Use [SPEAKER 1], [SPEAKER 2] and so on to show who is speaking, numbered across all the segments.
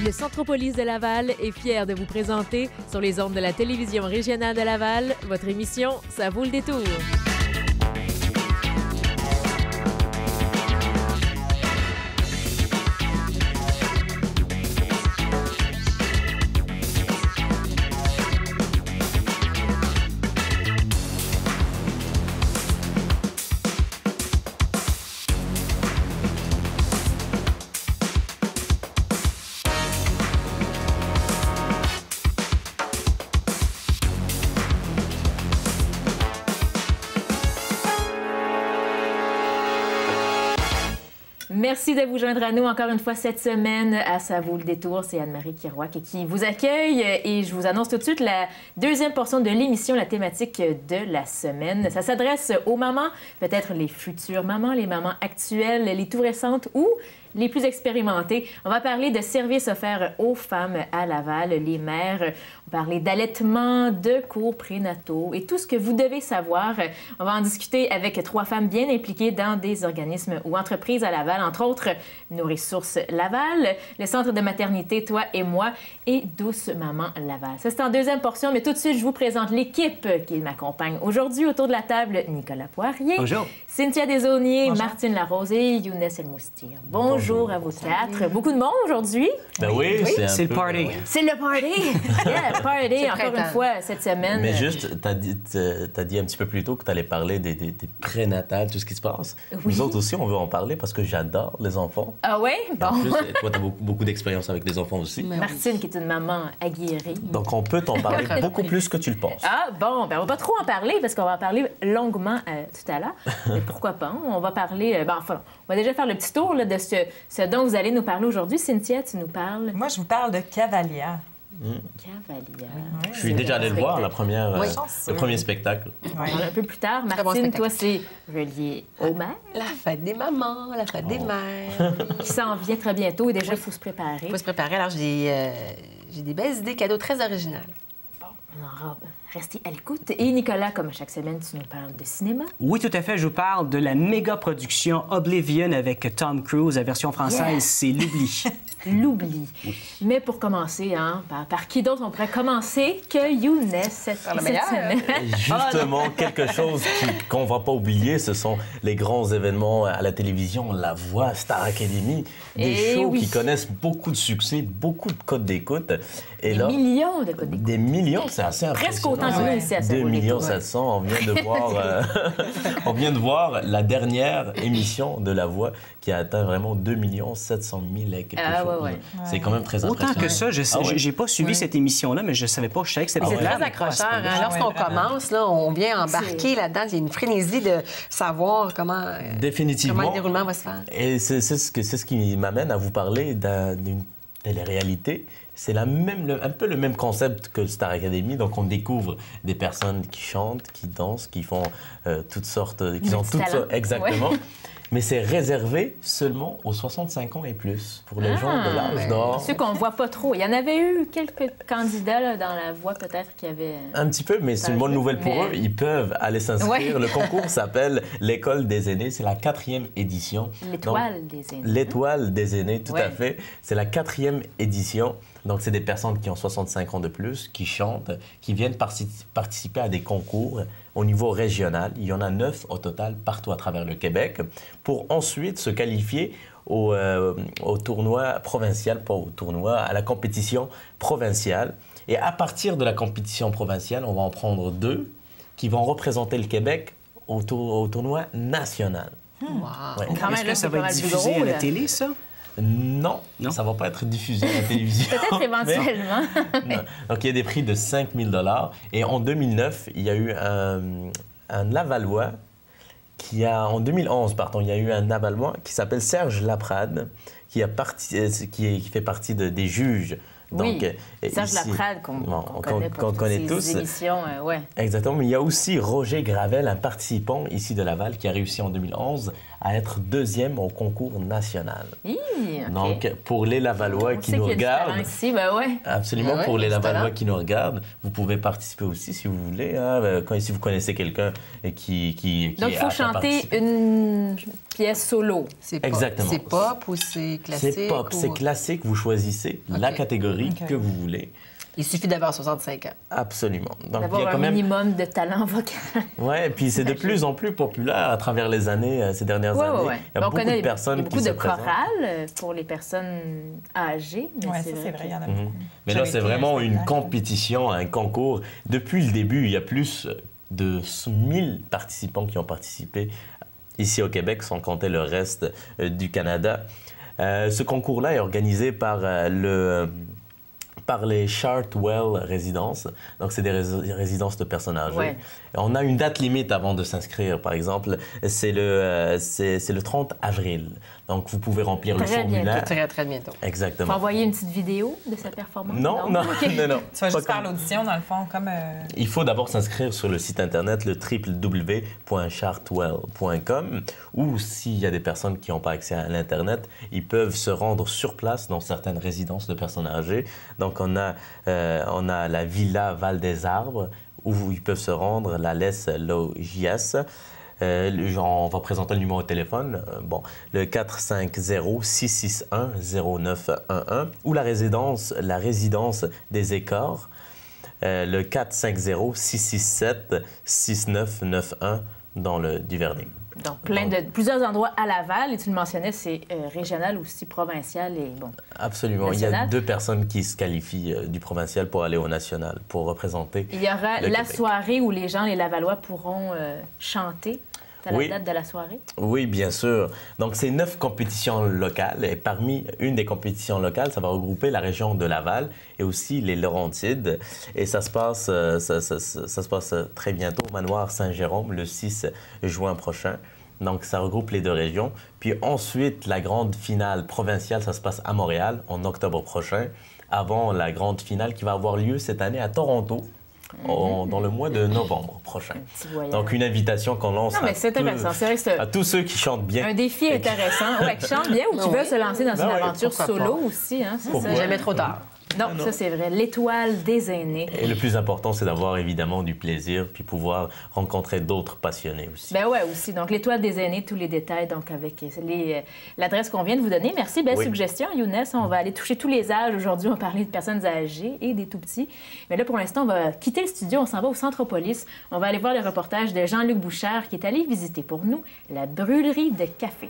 [SPEAKER 1] Le Centropolis de Laval est fier de vous présenter, sur les ondes de la télévision régionale de Laval, votre émission Ça vaut le détour. Merci de vous joindre à nous encore une fois cette semaine à Ça vaut le détour. C'est Anne-Marie Kirouac qui vous accueille et je vous annonce tout de suite la deuxième portion de l'émission, la thématique de la semaine. Ça s'adresse aux mamans, peut-être les futures mamans, les mamans actuelles, les tout récentes ou les plus expérimentées. On va parler de services offerts aux femmes à Laval, les mères. On va parler d'allaitement, de cours prénataux et tout ce que vous devez savoir. On va en discuter avec trois femmes bien impliquées dans des organismes ou entreprises à Laval, entre autres Nos Ressources Laval, le Centre de maternité Toi et Moi et Douce Maman Laval. Ça, c'est en deuxième portion, mais tout de suite, je vous présente l'équipe qui m'accompagne aujourd'hui autour de la table. Nicolas Poirier.
[SPEAKER 2] Bonjour.
[SPEAKER 1] Cynthia Desaulniers,
[SPEAKER 3] Bonjour.
[SPEAKER 1] Martine Larose et Younes Elmoustir. Bonjour à vous quatre. Beaucoup de monde aujourd'hui.
[SPEAKER 4] Ben oui,
[SPEAKER 2] c'est le party.
[SPEAKER 1] C'est le party! Yeah, party, encore une fois, cette semaine.
[SPEAKER 4] Mais juste, t'as dit un petit peu plus tôt que tu allais parler des prénatales, tout ce qui se passe.
[SPEAKER 1] Oui.
[SPEAKER 4] Nous autres aussi, on veut en parler parce que j'adore les enfants.
[SPEAKER 1] Ah oui? Bon.
[SPEAKER 4] En plus, toi, tu as beaucoup d'expérience avec les enfants aussi.
[SPEAKER 1] Martine, qui est une maman aguerrie.
[SPEAKER 4] Donc, on peut t'en parler beaucoup plus que tu le penses.
[SPEAKER 1] Ah bon, ben on va pas trop en parler parce qu'on va en parler longuement tout à l'heure. Mais pourquoi pas? On va parler... enfin, on va déjà faire le petit tour là, de ce dont vous allez nous parler aujourd'hui. Cynthia, tu nous parles...
[SPEAKER 3] Moi, je vous parle de Cavalia.
[SPEAKER 1] Cavalia.
[SPEAKER 4] Je suis déjà allé le voir, le
[SPEAKER 3] Oui.
[SPEAKER 4] premier spectacle.
[SPEAKER 1] On va parler un peu plus tard.
[SPEAKER 5] Très bon
[SPEAKER 1] Martine,
[SPEAKER 5] spectacle.
[SPEAKER 1] toi, c'est relié aux mères,
[SPEAKER 5] La fête des mamans, la fête des mères.
[SPEAKER 1] qui s'en vient très bientôt et déjà, il faut se préparer.
[SPEAKER 5] Il faut se préparer. Alors, j'ai des belles idées cadeaux très originales.
[SPEAKER 1] Bon, on aura restez à l'écoute. Et Nicolas, comme à chaque semaine, tu nous parles de cinéma.
[SPEAKER 2] Oui, tout à fait. Je vous parle de la méga production Oblivion avec Tom Cruise. La version française,
[SPEAKER 1] Yeah.
[SPEAKER 2] c'est L'Oubli.
[SPEAKER 1] L'oubli. Mais pour commencer, par qui d'autre on pourrait commencer que Younes cette
[SPEAKER 5] meilleure.
[SPEAKER 1] semaine?
[SPEAKER 4] Justement, quelque chose qu'on ne va pas oublier, ce sont les grands événements à la télévision, La Voix, Star Academy, des
[SPEAKER 1] Eh
[SPEAKER 4] shows
[SPEAKER 1] oui.
[SPEAKER 4] qui connaissent beaucoup de succès, beaucoup de codes d'écoute. Et
[SPEAKER 1] Des
[SPEAKER 4] là,
[SPEAKER 1] millions de codes d'écoute.
[SPEAKER 4] des millions, c'est assez impressionnant.
[SPEAKER 1] Presque autant que nous ici à
[SPEAKER 4] 2
[SPEAKER 1] Saint-Paul.
[SPEAKER 4] millions 700, on vient de voir, on vient de voir la dernière émission de La Voix qui a atteint vraiment 2 700 000 et quelque
[SPEAKER 1] Ah,
[SPEAKER 4] chose.
[SPEAKER 1] ouais.
[SPEAKER 4] C'est quand même très
[SPEAKER 2] Autant
[SPEAKER 4] impressionnant.
[SPEAKER 2] que ça, je sais,
[SPEAKER 4] Ah ouais?
[SPEAKER 2] j'ai pas suivi cette émission-là, mais je savais pas. Je savais que c'était
[SPEAKER 5] C'est
[SPEAKER 2] populaire,
[SPEAKER 5] très
[SPEAKER 2] mais pas à ce
[SPEAKER 5] accrocheur.
[SPEAKER 2] point-là.
[SPEAKER 5] Hein? Lorsqu'on
[SPEAKER 3] Ah ouais,
[SPEAKER 5] commence, là, on vient embarquer là-dedans. Il y a une frénésie de savoir comment
[SPEAKER 4] Définitivement.
[SPEAKER 5] le déroulement va se faire.
[SPEAKER 4] Et c'est ce qui m'amène à vous parler d'une télé-réalité. C'est un peu le même concept que Star Academy. Donc, on découvre des personnes qui chantent, qui dansent, qui font toutes sortes... Qui ont toutes
[SPEAKER 1] Multitalent.
[SPEAKER 4] sortes, exactement.
[SPEAKER 1] Ouais.
[SPEAKER 4] Mais c'est réservé seulement aux 65 ans et plus, pour les gens de l'âge d'or.
[SPEAKER 1] Ceux qu'on voit pas trop. Il y en avait eu quelques candidats là, dans La Voix, peut-être, qui avaient...
[SPEAKER 4] Un petit peu, mais c'est une bonne nouvelle pour
[SPEAKER 1] Mais-
[SPEAKER 4] eux. Ils peuvent aller s'inscrire.
[SPEAKER 1] Ouais.
[SPEAKER 4] Le concours s'appelle l'École des aînés. C'est la 4e édition.
[SPEAKER 1] L'étoile des aînés.
[SPEAKER 4] L'Étoile des aînés, tout
[SPEAKER 1] Ouais.
[SPEAKER 4] à fait. C'est la 4e édition. Donc, c'est des personnes qui ont 65 ans de plus, qui chantent, qui viennent participer à des concours au niveau régional. Il y en a 9 au total partout à travers le Québec pour ensuite se qualifier au tournoi provincial, pas au tournoi, à la compétition provinciale. Et à partir de la compétition provinciale, on va en prendre 2 qui vont représenter le Québec au tournoi national.
[SPEAKER 5] Wow.
[SPEAKER 4] Ouais.
[SPEAKER 1] Quand même,
[SPEAKER 2] Est-ce
[SPEAKER 1] là,
[SPEAKER 2] que ça
[SPEAKER 1] c'est pas
[SPEAKER 2] va
[SPEAKER 1] mal
[SPEAKER 2] être
[SPEAKER 1] plus
[SPEAKER 2] diffusé
[SPEAKER 1] gros,
[SPEAKER 2] à la
[SPEAKER 1] là.
[SPEAKER 2] télé, ça?
[SPEAKER 4] Non,
[SPEAKER 2] Non?
[SPEAKER 4] ça ne va pas être diffusé à la télévision.
[SPEAKER 1] Peut-être éventuellement.
[SPEAKER 4] Non. Donc, il y a des prix de 5 000 $. Et en 2009, il y a eu un Lavallois en 2011, pardon, il y a eu un Lavallois qui s'appelle Serge Laprade, qui fait partie des juges.
[SPEAKER 1] Oui,
[SPEAKER 4] Donc,
[SPEAKER 1] Serge
[SPEAKER 4] ici-
[SPEAKER 1] Laprade, qu'on connaît pour
[SPEAKER 4] qu'on
[SPEAKER 1] toutes
[SPEAKER 4] connaît
[SPEAKER 1] ses
[SPEAKER 4] tous.
[SPEAKER 1] émissions. Ouais.
[SPEAKER 4] Exactement, mais il y a aussi Roger Gravel, un participant ici de Laval, qui a réussi en 2011 à être deuxième au concours national.
[SPEAKER 1] Okay.
[SPEAKER 4] Donc, pour les Lavallois qui nous regardent...
[SPEAKER 1] Ici, ben ouais.
[SPEAKER 4] Absolument,
[SPEAKER 5] Ouais,
[SPEAKER 4] pour les
[SPEAKER 5] c'est
[SPEAKER 4] Lavallois
[SPEAKER 5] talent.
[SPEAKER 4] qui nous regardent, vous pouvez participer aussi si vous voulez. Hein, si vous connaissez quelqu'un qui
[SPEAKER 1] Donc, il faut
[SPEAKER 4] a
[SPEAKER 1] chanter
[SPEAKER 4] participé.
[SPEAKER 1] une pièce solo.
[SPEAKER 4] Exactement.
[SPEAKER 5] C'est pop ou c'est classique?
[SPEAKER 4] C'est pop,
[SPEAKER 5] ou-
[SPEAKER 4] c'est classique. Vous choisissez la
[SPEAKER 5] OK.
[SPEAKER 4] catégorie
[SPEAKER 3] OK.
[SPEAKER 4] que vous voulez.
[SPEAKER 5] Il suffit d'avoir 65 ans.
[SPEAKER 4] Absolument. Donc, il y
[SPEAKER 1] D'avoir
[SPEAKER 4] a quand
[SPEAKER 1] un
[SPEAKER 4] même...
[SPEAKER 1] minimum de talent vocal.
[SPEAKER 4] Ouais, et puis c'est de plus en plus populaire à travers les années, ces dernières années. Il y a
[SPEAKER 1] On
[SPEAKER 4] beaucoup
[SPEAKER 1] connaît
[SPEAKER 4] de personnes
[SPEAKER 1] il y a
[SPEAKER 4] qui
[SPEAKER 1] beaucoup
[SPEAKER 4] se
[SPEAKER 1] de
[SPEAKER 4] présentent.
[SPEAKER 1] chorales pour les personnes âgées. Mais
[SPEAKER 3] Oui, ça, c'est vrai, il y en a beaucoup.
[SPEAKER 4] Mais là,
[SPEAKER 3] J'avais
[SPEAKER 4] c'est
[SPEAKER 3] été à
[SPEAKER 4] vraiment
[SPEAKER 3] un
[SPEAKER 4] une
[SPEAKER 3] spectacle.
[SPEAKER 4] compétition, un concours. Depuis le début, il y a plus de 1000 participants qui ont participé ici au Québec, sans compter le reste du Canada. Ce concours-là est organisé par par les Chartwell Résidences. Donc, c'est des résidences de personnes âgées.
[SPEAKER 1] Ouais.
[SPEAKER 4] On a une date limite avant de s'inscrire. Par exemple, c'est le 30 avril. Donc, vous pouvez remplir le
[SPEAKER 1] Très
[SPEAKER 4] formulaire.
[SPEAKER 5] Très, très bientôt.
[SPEAKER 1] Faut
[SPEAKER 4] Exactement.
[SPEAKER 1] envoyer une petite vidéo de sa performance?
[SPEAKER 4] Non, non,
[SPEAKER 1] OK.
[SPEAKER 4] non, non.
[SPEAKER 3] Tu vas juste
[SPEAKER 4] Pas
[SPEAKER 3] faire
[SPEAKER 4] comme-
[SPEAKER 3] l'audition, dans le fond, comme...
[SPEAKER 4] Il faut d'abord s'inscrire sur le site internet, le www.chartwell.com, ou s'il y a des personnes qui n'ont pas accès à l'Internet, ils peuvent se rendre sur place dans certaines résidences de personnes âgées. Donc, on a la Villa Val-des-Arbres, où ils peuvent se rendre, la Laisse Logis. On va présenter le numéro de téléphone, le 450-661-0911, ou la résidence des Écorts, le 450-667-6991 dans le Duvernay.
[SPEAKER 1] Donc, plusieurs endroits à Laval, et tu le mentionnais, c'est régional aussi, provincial et bon.
[SPEAKER 4] Absolument. Il y
[SPEAKER 1] National.
[SPEAKER 4] a 2 personnes qui se qualifient du provincial pour aller au national, pour représenter.
[SPEAKER 1] Il y aura
[SPEAKER 4] le
[SPEAKER 1] la
[SPEAKER 4] Québec.
[SPEAKER 1] soirée où les Lavallois pourront chanter. T'as la
[SPEAKER 4] Oui.
[SPEAKER 1] date de la soirée?
[SPEAKER 4] Oui, bien sûr. Donc, c'est 9 compétitions locales. Et parmi une des compétitions locales, ça va regrouper la région de Laval et aussi les Laurentides. Et ça se passe, ça se passe très bientôt au Manoir Saint-Jérôme, le 6 juin prochain. Donc, ça regroupe les 2 régions. Puis ensuite, la grande finale provinciale, ça se passe à Montréal en octobre prochain, avant la grande finale qui va avoir lieu cette année à Toronto. Dans le mois de novembre prochain.
[SPEAKER 1] Petit voyage.
[SPEAKER 4] Donc, une invitation qu'on lance
[SPEAKER 1] Non, mais c'est intéressant. C'est vrai que c'est
[SPEAKER 4] à tous ceux qui chantent bien.
[SPEAKER 1] un défi intéressant. Ouais, qui chante bien ou qui
[SPEAKER 5] Oui.
[SPEAKER 1] veulent se lancer dans
[SPEAKER 4] Ben
[SPEAKER 1] une
[SPEAKER 4] oui,
[SPEAKER 1] aventure
[SPEAKER 5] pourquoi
[SPEAKER 1] solo
[SPEAKER 5] pas.
[SPEAKER 1] aussi. Hein, c'est
[SPEAKER 4] Pourquoi?
[SPEAKER 1] ça.
[SPEAKER 5] Jamais trop tard.
[SPEAKER 1] Non, ça c'est vrai. L'étoile des aînés.
[SPEAKER 4] Et le plus important, c'est d'avoir évidemment du plaisir puis pouvoir rencontrer d'autres passionnés aussi.
[SPEAKER 1] Ben ouais, aussi. Donc, l'étoile des aînés, tous les détails, donc avec l'adresse qu'on vient de vous donner. Merci, belle
[SPEAKER 4] Oui.
[SPEAKER 1] suggestion, Younes. On va aller toucher tous les âges. Aujourd'hui, on va parler de personnes âgées et des tout-petits. Mais là, pour l'instant, on va quitter le studio. On s'en va au Centropolis. On va aller voir le reportage de Jean-Luc Bouchard qui est allé visiter pour nous la brûlerie de café.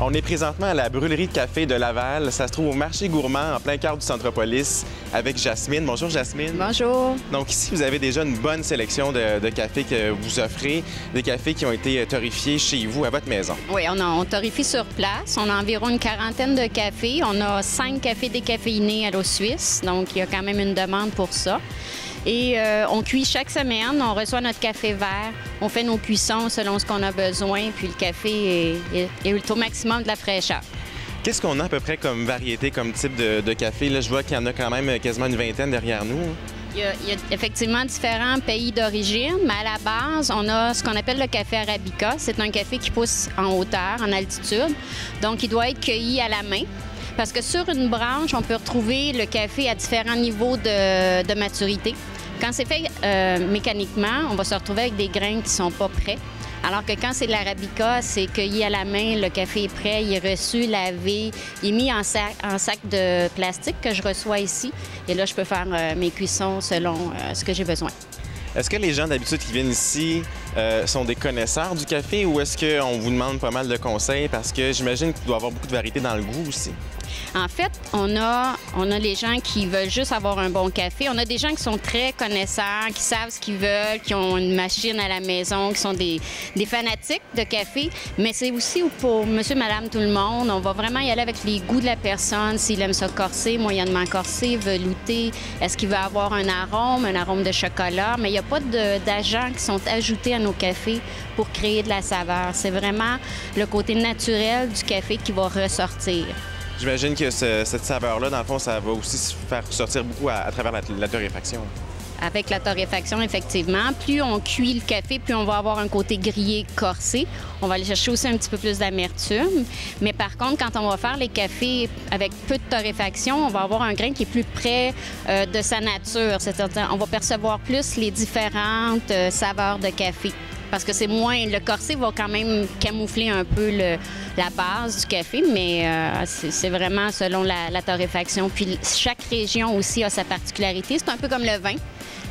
[SPEAKER 6] On est présentement à la brûlerie de café de Laval. Ça se trouve au marché gourmand en plein cœur du Centropolis avec Jasmine. Bonjour Jasmine.
[SPEAKER 7] Bonjour.
[SPEAKER 6] Donc ici, vous avez déjà une bonne sélection de cafés que vous offrez, des cafés qui ont été torréfiés chez vous, à votre maison.
[SPEAKER 7] Oui, on torréfie sur place. On a environ une quarantaine de cafés. On a 5 cafés décaféinés à l'eau suisse, donc il y a quand même une demande pour ça. Et on cuit chaque semaine, on reçoit notre café vert, on fait nos cuissons selon ce qu'on a besoin, puis le café est au maximum de la fraîcheur.
[SPEAKER 6] Qu'est-ce qu'on a à peu près comme variété, comme type de café? Là, je vois qu'il y en a quand même quasiment une vingtaine derrière nous.
[SPEAKER 7] Il y a effectivement différents pays d'origine, mais à la base, on a ce qu'on appelle le café arabica. C'est un café qui pousse en hauteur, en altitude, donc il doit être cueilli à la main. Parce que sur une branche, on peut retrouver le café à différents niveaux de maturité. Quand c'est fait mécaniquement, on va se retrouver avec des grains qui ne sont pas prêts. Alors que quand c'est de l'arabica, c'est cueilli à la main, le café est prêt, il est reçu, lavé, il est mis en sac de plastique que je reçois ici. Et là, je peux faire mes cuissons selon ce que j'ai besoin.
[SPEAKER 6] Est-ce que les gens d'habitude qui viennent ici sont des connaisseurs du café ou est-ce qu'on vous demande pas mal de conseils? Parce que j'imagine qu'il doit y avoir beaucoup de variété dans le goût aussi.
[SPEAKER 7] En fait, on a les gens qui veulent juste avoir un bon café. On a des gens qui sont très connaisseurs, qui savent ce qu'ils veulent, qui ont une machine à la maison, qui sont des fanatiques de café. Mais c'est aussi pour monsieur, madame, tout le monde. On va vraiment y aller avec les goûts de la personne. S'il aime ça corsé, moyennement corsé, velouté. Est-ce qu'il veut avoir un arôme de chocolat? Mais il n'y a pas d'agents qui sont ajoutés à nos cafés pour créer de la saveur. C'est vraiment le côté naturel du café qui va ressortir.
[SPEAKER 6] J'imagine que cette saveur-là, dans le fond, ça va aussi se faire sortir beaucoup à travers la torréfaction.
[SPEAKER 7] Avec la torréfaction, effectivement, plus on cuit le café, plus on va avoir un côté grillé corsé. On va aller chercher aussi un petit peu plus d'amertume. Mais par contre, quand on va faire les cafés avec peu de torréfaction, on va avoir un grain qui est plus près de sa nature. C'est-à-dire, on va percevoir plus les différentes saveurs de café. Parce que c'est moins... Le corsé va quand même camoufler un peu la base du café, mais c'est vraiment selon la torréfaction. Puis chaque région aussi a sa particularité. C'est un peu comme le vin.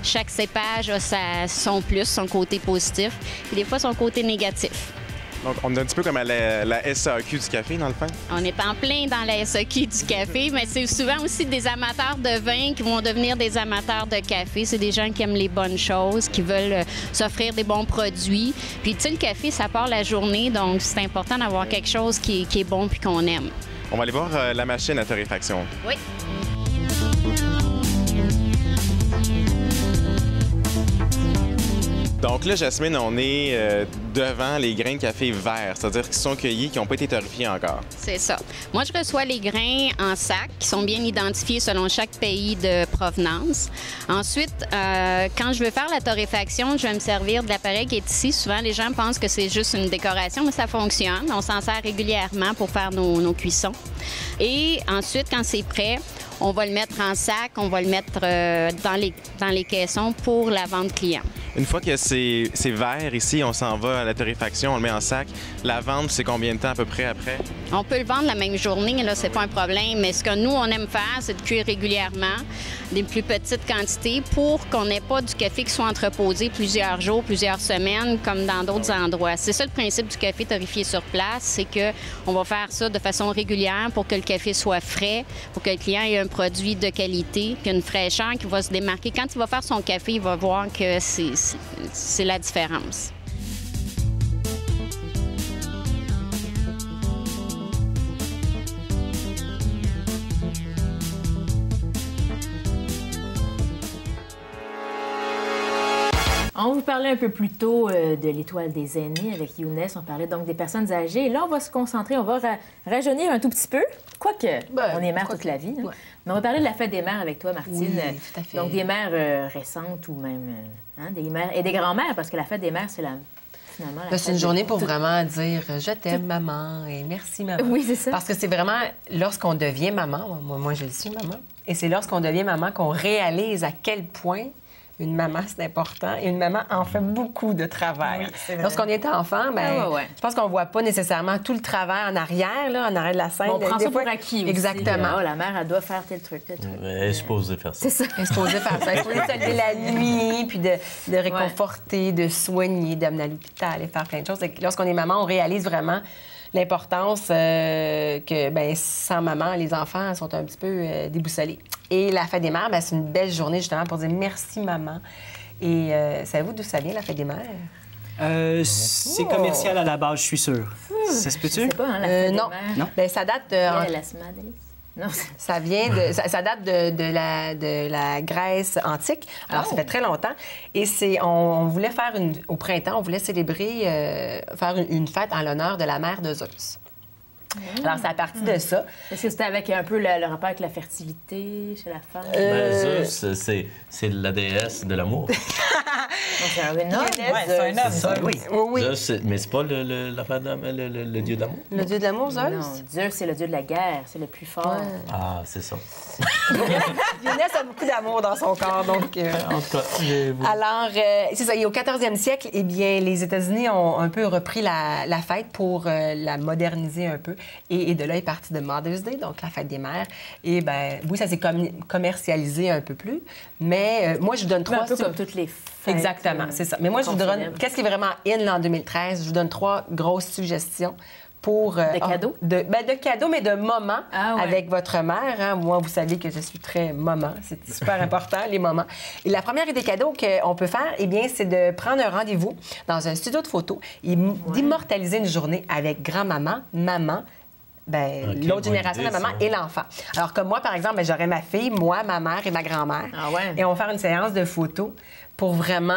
[SPEAKER 7] Chaque cépage a son plus, son côté positif, et des fois son côté négatif.
[SPEAKER 6] Donc, on est un petit peu comme à la SAQ du café, dans le fond?
[SPEAKER 7] On est en plein dans la SAQ du café, mais c'est souvent aussi des amateurs de vin qui vont devenir des amateurs de café. C'est des gens qui aiment les bonnes choses, qui veulent s'offrir des bons produits. Puis, tu sais, le café, ça part la journée, donc c'est important d'avoir quelque chose qui est bon puis qu'on aime.
[SPEAKER 6] On va aller voir la machine à torréfaction.
[SPEAKER 7] Oui.
[SPEAKER 6] Donc là, Jasmine, on est devant les grains de café verts, c'est-à-dire qui sont cueillis, qui n'ont pas été torréfiés encore.
[SPEAKER 7] C'est ça. Moi, je reçois les grains en sac qui sont bien identifiés selon chaque pays de provenance. Ensuite, quand je veux faire la torréfaction, je vais me servir de l'appareil qui est ici. Souvent, les gens pensent que c'est juste une décoration, mais ça fonctionne. On s'en sert régulièrement pour faire nos cuissons. Et ensuite, quand c'est prêt, on va le mettre en sac, on va le mettre dans les caissons pour la vente client.
[SPEAKER 6] Une fois que c'est vert ici, on s'en va à la torréfaction, on le met en sac. La vente, c'est combien de temps à peu près après?
[SPEAKER 7] On peut le vendre la même journée, là, c'est pas un problème. Mais ce que nous, on aime faire, c'est de cuire régulièrement des plus petites quantités pour qu'on n'ait pas du café qui soit entreposé plusieurs jours, plusieurs semaines, comme dans d'autres endroits. C'est ça le principe du café torréfié sur place, c'est qu'on va faire ça de façon régulière pour que le café soit frais, pour que le client ait un produit de qualité, qu'il y ait une fraîcheur qui va se démarquer. Quand il va faire son café, il va voir que c'est la différence.
[SPEAKER 1] On vous parlait un peu plus tôt de l'étoile des aînés avec Younes. On parlait donc des personnes âgées. Et là, on va se concentrer, on va rajeunir un tout petit peu. Quoique, on est mère toute la vie. Ouais. Mais on va parler de la fête des mères avec toi, Martine.
[SPEAKER 5] Oui, tout à fait.
[SPEAKER 1] Donc, des mères récentes ou même des mères et des grands-mères, parce que la fête des mères, c'est finalement la fête.
[SPEAKER 5] C'est une journée pour vraiment dire « Je t'aime, maman » et « Merci, maman ».
[SPEAKER 1] Oui, c'est ça.
[SPEAKER 5] Parce que c'est vraiment lorsqu'on devient maman, moi je le suis, maman, et c'est lorsqu'on devient maman qu'on réalise à quel point une maman, c'est important. Et une maman en fait beaucoup de travail. Oui, lorsqu'on est enfant, je pense qu'on ne voit pas nécessairement tout le travail en arrière de la scène.
[SPEAKER 1] On prend ça pour acquis aussi.
[SPEAKER 5] Exactement.
[SPEAKER 1] La mère, elle doit faire tel truc, tel truc.
[SPEAKER 4] Elle est supposée faire ça.
[SPEAKER 1] C'est ça.
[SPEAKER 5] Elle est supposée faire ça. Elle est supposée se lever la nuit, puis de réconforter, de soigner, d'amener à l'hôpital et faire plein de choses. Et lorsqu'on est maman, on réalise vraiment l'importance que sans maman, les enfants sont un petit peu déboussolés. Et la fête des mères, c'est une belle journée justement pour dire merci maman. Et savez-vous d'où ça vient, la fête des mères?
[SPEAKER 2] C'est commercial à la base, je suis sûre. Ça se peut-tu?
[SPEAKER 1] Je sais pas, la fête
[SPEAKER 5] non.
[SPEAKER 1] des mères.
[SPEAKER 5] Non. Ça date de...
[SPEAKER 1] Non.
[SPEAKER 5] Ça vient ça date de la Grèce antique. Alors, ça fait très longtemps. Et on voulait faire au printemps, on voulait célébrer, faire une fête en l'honneur de la mère de Zeus. Alors, c'est à partir de ça.
[SPEAKER 1] Est-ce que c'était avec un peu le rapport avec la fertilité chez la femme?
[SPEAKER 4] Zeus, c'est la déesse de l'amour.
[SPEAKER 1] C'est un homme.
[SPEAKER 3] C'est un homme,
[SPEAKER 4] ça,
[SPEAKER 5] oui.
[SPEAKER 4] Zeus, mais c'est pas le dieu d'amour?
[SPEAKER 5] Le dieu de l'amour, Zeus?
[SPEAKER 1] Non, Zeus, c'est le dieu de la guerre. C'est le plus fort.
[SPEAKER 5] Ouais.
[SPEAKER 4] Ah, c'est ça.
[SPEAKER 5] Younes a beaucoup d'amour dans son corps, donc...
[SPEAKER 4] En tout cas,
[SPEAKER 5] Alors, c'est ça. Et au 14e siècle, eh bien, les États-Unis ont un peu repris la fête pour la moderniser un peu. Et de là est parti de Mother's Day, donc la fête des mères. Et oui, ça s'est commercialisé un peu plus. Mais moi, je vous donne 3...
[SPEAKER 1] Un peu comme toutes les fêtes.
[SPEAKER 5] Exactement, c'est ça. Mais moi, je vous donne... Qu'est-ce qui est vraiment in là, en 2013? Je vous donne 3 grosses suggestions pour...
[SPEAKER 1] De cadeaux?
[SPEAKER 5] De cadeaux, mais de moments avec votre mère. Hein. Moi, vous savez que je suis très maman. C'est super important, les moments. Et la première idée cadeau qu'on peut faire, eh bien, c'est de prendre un rendez-vous dans un studio de photo et d'immortaliser une journée avec grand-maman, maman, l'autre génération, la maman et l'enfant. Alors, comme moi, par exemple, j'aurais ma fille, moi, ma mère et ma grand-mère.
[SPEAKER 1] Ah ouais.
[SPEAKER 5] Et on va faire une séance de photos pour vraiment,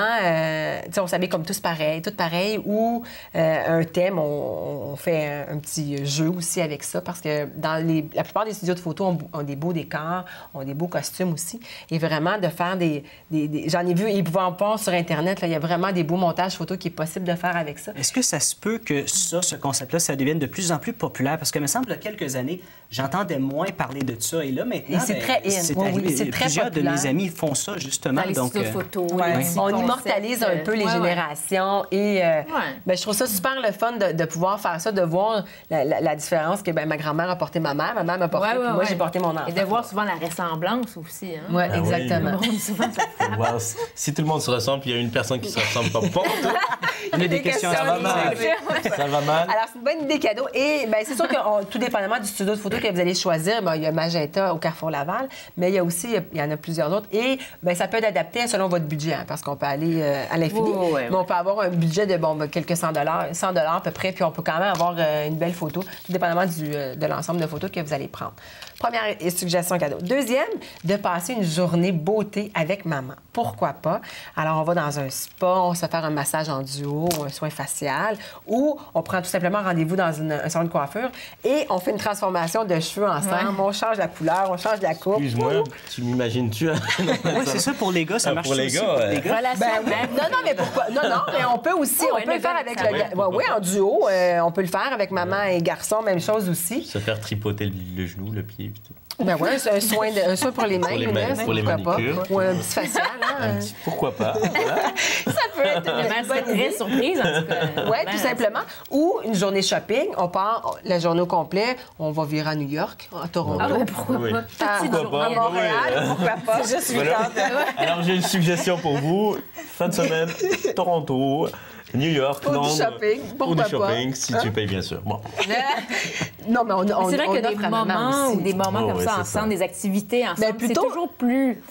[SPEAKER 5] on s'habille comme tous pareil, tout pareil, ou un thème, on fait un petit jeu aussi avec ça, parce que dans la plupart des studios de photos ont des beaux décors, ont des beaux costumes aussi, et vraiment de faire des j'en ai vu, ils pouvaient en voir sur Internet, là, il y a vraiment des beaux montages photos qui est possible de faire avec ça.
[SPEAKER 2] Est-ce que ça se peut que ce concept-là, ça devienne de plus en plus populaire? Parce que, il me semble, il y a quelques années, j'entendais moins parler de ça, et là, maintenant,
[SPEAKER 5] et c'est très c'est très
[SPEAKER 2] plusieurs
[SPEAKER 5] populaire.
[SPEAKER 2] De mes amis font ça, justement.
[SPEAKER 1] Dans les studios de photos.
[SPEAKER 5] On immortalise un peu les générations et je trouve ça super le fun de pouvoir faire ça, de voir la différence que ma grand-mère a porté ma mère m'a porté, puis moi j'ai porté mon enfant.
[SPEAKER 1] Et de voir souvent la ressemblance aussi. Hein?
[SPEAKER 5] Oui, exactement.
[SPEAKER 4] Wow. Si tout le monde se ressemble, puis il y a une personne qui se ressemble pas. Bon,
[SPEAKER 2] on a des questions.
[SPEAKER 4] Ça va mal. Ça va mal.
[SPEAKER 5] Alors, c'est une bonne idée cadeau. Et c'est sûr que tout dépendamment du studio de photo que vous allez choisir, il y a Magenta au Carrefour Laval, mais il y a aussi, il y en a plusieurs autres. Et ça peut être adapté selon votre budget, hein, parce qu'on peut aller à l'infini. Mais on peut avoir un budget de quelques $100 à peu près, puis on peut quand même avoir une belle photo, tout dépendamment de l'ensemble de photos que vous allez prendre. Première suggestion cadeau. Deuxième, de passer une journée beauté avec maman. Pourquoi pas? Alors, on va dans un spa, on se fait faire un massage en duo, un soin facial, ou on prend tout simplement rendez-vous dans un salon de coiffure et on fait une transformation de cheveux ensemble. On change la couleur, on change la coupe.
[SPEAKER 4] Excuse-moi, tu m'imagines-tu?
[SPEAKER 2] Oui, c'est ça pour les gars, ça marche
[SPEAKER 4] pour les
[SPEAKER 2] aussi.
[SPEAKER 4] gars,
[SPEAKER 2] Pour les gars.
[SPEAKER 5] Non, mais pourquoi? Non, mais on peut aussi, on peut le faire avec oui, en duo. On peut le faire avec maman et garçon, même chose aussi.
[SPEAKER 4] Se faire tripoter le genou, le pied, puis tout.
[SPEAKER 5] Ben oui, un soin pour les mains,
[SPEAKER 4] pour les manucures.
[SPEAKER 5] Ou un petit facial. Hein?
[SPEAKER 4] Pourquoi pas?
[SPEAKER 5] Ça peut être une bonne
[SPEAKER 1] très surprise, en tout cas.
[SPEAKER 5] Oui, tout simplement. Ou une journée shopping. On part la journée au complet. On va virer à New York, à Toronto.
[SPEAKER 1] Pourquoi pas?
[SPEAKER 5] À Montréal, pourquoi pas? Je suis
[SPEAKER 4] Alors, j'ai une suggestion pour vous. Fin de semaine, Toronto, New York,
[SPEAKER 5] Londres.
[SPEAKER 4] Pour du shopping, si tu payes, bien sûr. Bon.
[SPEAKER 5] Non, mais
[SPEAKER 1] c'est vrai que des moments ou des moments comme ça ensemble, des activités ensemble, c'est toujours plus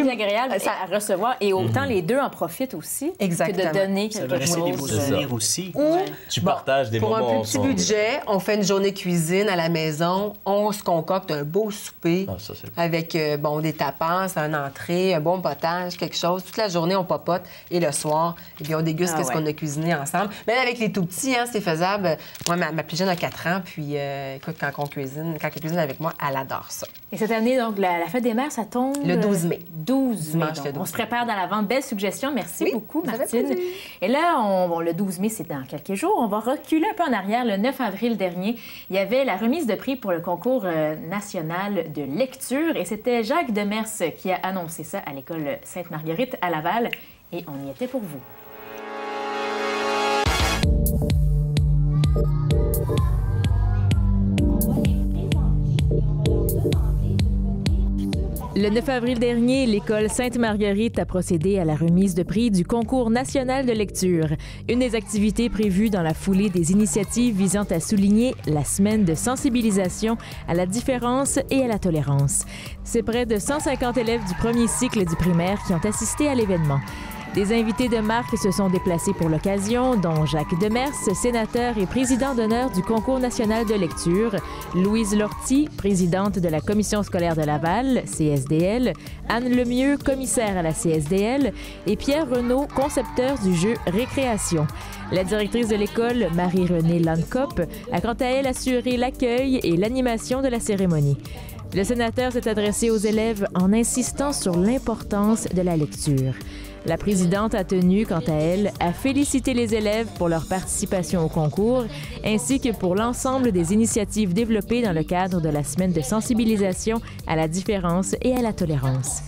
[SPEAKER 1] agréable à recevoir et autant les deux en profitent aussi que de donner quelque chose.
[SPEAKER 2] Des beaux souvenirs aussi.
[SPEAKER 5] Ou
[SPEAKER 4] tu partages des
[SPEAKER 5] moments
[SPEAKER 4] ensemble.
[SPEAKER 5] Pour un plus petit budget, on fait une journée cuisine à la maison, on se concocte un beau souper avec des tapas, un entrée, un bon potage, quelque chose. Toute la journée, on papote et le soir, et puis on déguste ce qu'on a cuisiné ensemble. Même avec les tout petits, c'est faisable. Moi, ma plus jeune a 4 ans, puis écoute, quand elle cuisine avec moi, elle adore ça.
[SPEAKER 1] Et cette année, donc, la fête des mères, ça tombe...
[SPEAKER 5] Le 12 mai.
[SPEAKER 1] 12 mai. Donc, on se prépare dans l'avant. Belle suggestion. Merci beaucoup, Martine. Et là, le 12 mai, c'est dans quelques jours. On va reculer un peu en arrière. Le 9 avril dernier, il y avait la remise de prix pour le concours national de lecture. Et c'était Jacques Demers qui a annoncé ça à l'école Sainte-Marguerite à Laval. Et on y était pour vous. Le 9 avril dernier, l'école Sainte-Marguerite a procédé à la remise de prix du concours national de lecture, une des activités prévues dans la foulée des initiatives visant à souligner la semaine de sensibilisation à la différence et à la tolérance. C'est près de 150 élèves du premier cycle du primaire qui ont assisté à l'événement. Des invités de marque se sont déplacés pour l'occasion, dont Jacques Demers, sénateur et président d'honneur du Concours national de lecture, Louise Lortie, présidente de la Commission scolaire de Laval, CSDL, Anne Lemieux, commissaire à la CSDL, et Pierre Renaud, concepteur du jeu Récréation. La directrice de l'école, Marie-Renée Lancop, a quant à elle assuré l'accueil et l'animation de la cérémonie. Le sénateur s'est adressé aux élèves en insistant sur l'importance de la lecture. La présidente a tenu, quant à elle, à féliciter les élèves pour leur participation au concours, ainsi que pour l'ensemble des initiatives développées dans le cadre de la semaine de sensibilisation à la différence et à la tolérance.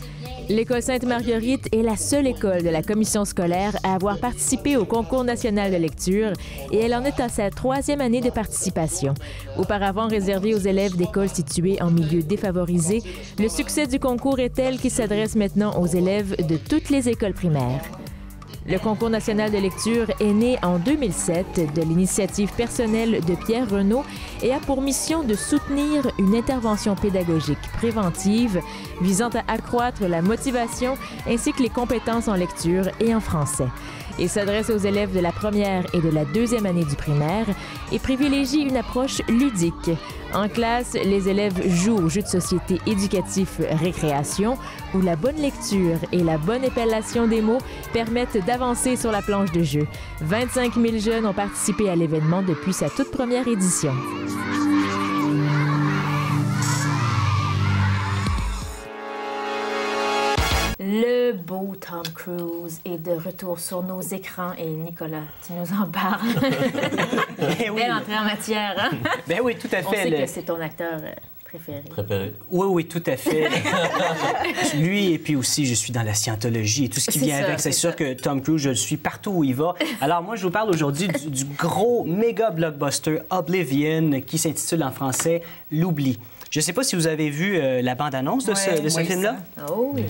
[SPEAKER 1] L'école Sainte-Marguerite est la seule école de la commission scolaire à avoir participé au concours national de lecture et elle en est à sa 3e année de participation. Auparavant réservé aux élèves d'écoles situées en milieu défavorisé, le succès du concours est tel qu'il s'adresse maintenant aux élèves de toutes les écoles primaires. Le Concours national de lecture est né en 2007 de l'initiative personnelle de Pierre Renaud et a pour mission de soutenir une intervention pédagogique préventive visant à accroître la motivation ainsi que les compétences en lecture et en français. Il s'adresse aux élèves de la première et de la deuxième année du primaire et privilégie une approche ludique. En classe, les élèves jouent aux jeux de société éducatifs récréation où la bonne lecture et la bonne épellation des mots permettent d'avancer sur la planche de jeu. 25 000 jeunes ont participé à l'événement depuis sa toute première édition. Le beau Tom Cruise est de retour sur nos écrans et Nicolas, tu nous en parles. Belle entrée en matière, hein?
[SPEAKER 2] Ben oui, tout à fait.
[SPEAKER 1] On sait que c'est ton acteur préféré.
[SPEAKER 2] Oui, tout à fait. Lui, et puis aussi, je suis dans la scientologie et tout ce qui vient avec. C'est sûr que Tom Cruise, je le suis partout où il va. Alors moi, je vous parle aujourd'hui du gros méga blockbuster Oblivion qui s'intitule en français L'Oubli. Je ne sais pas si vous avez vu la bande-annonce de ce film-là.
[SPEAKER 1] Oh oui.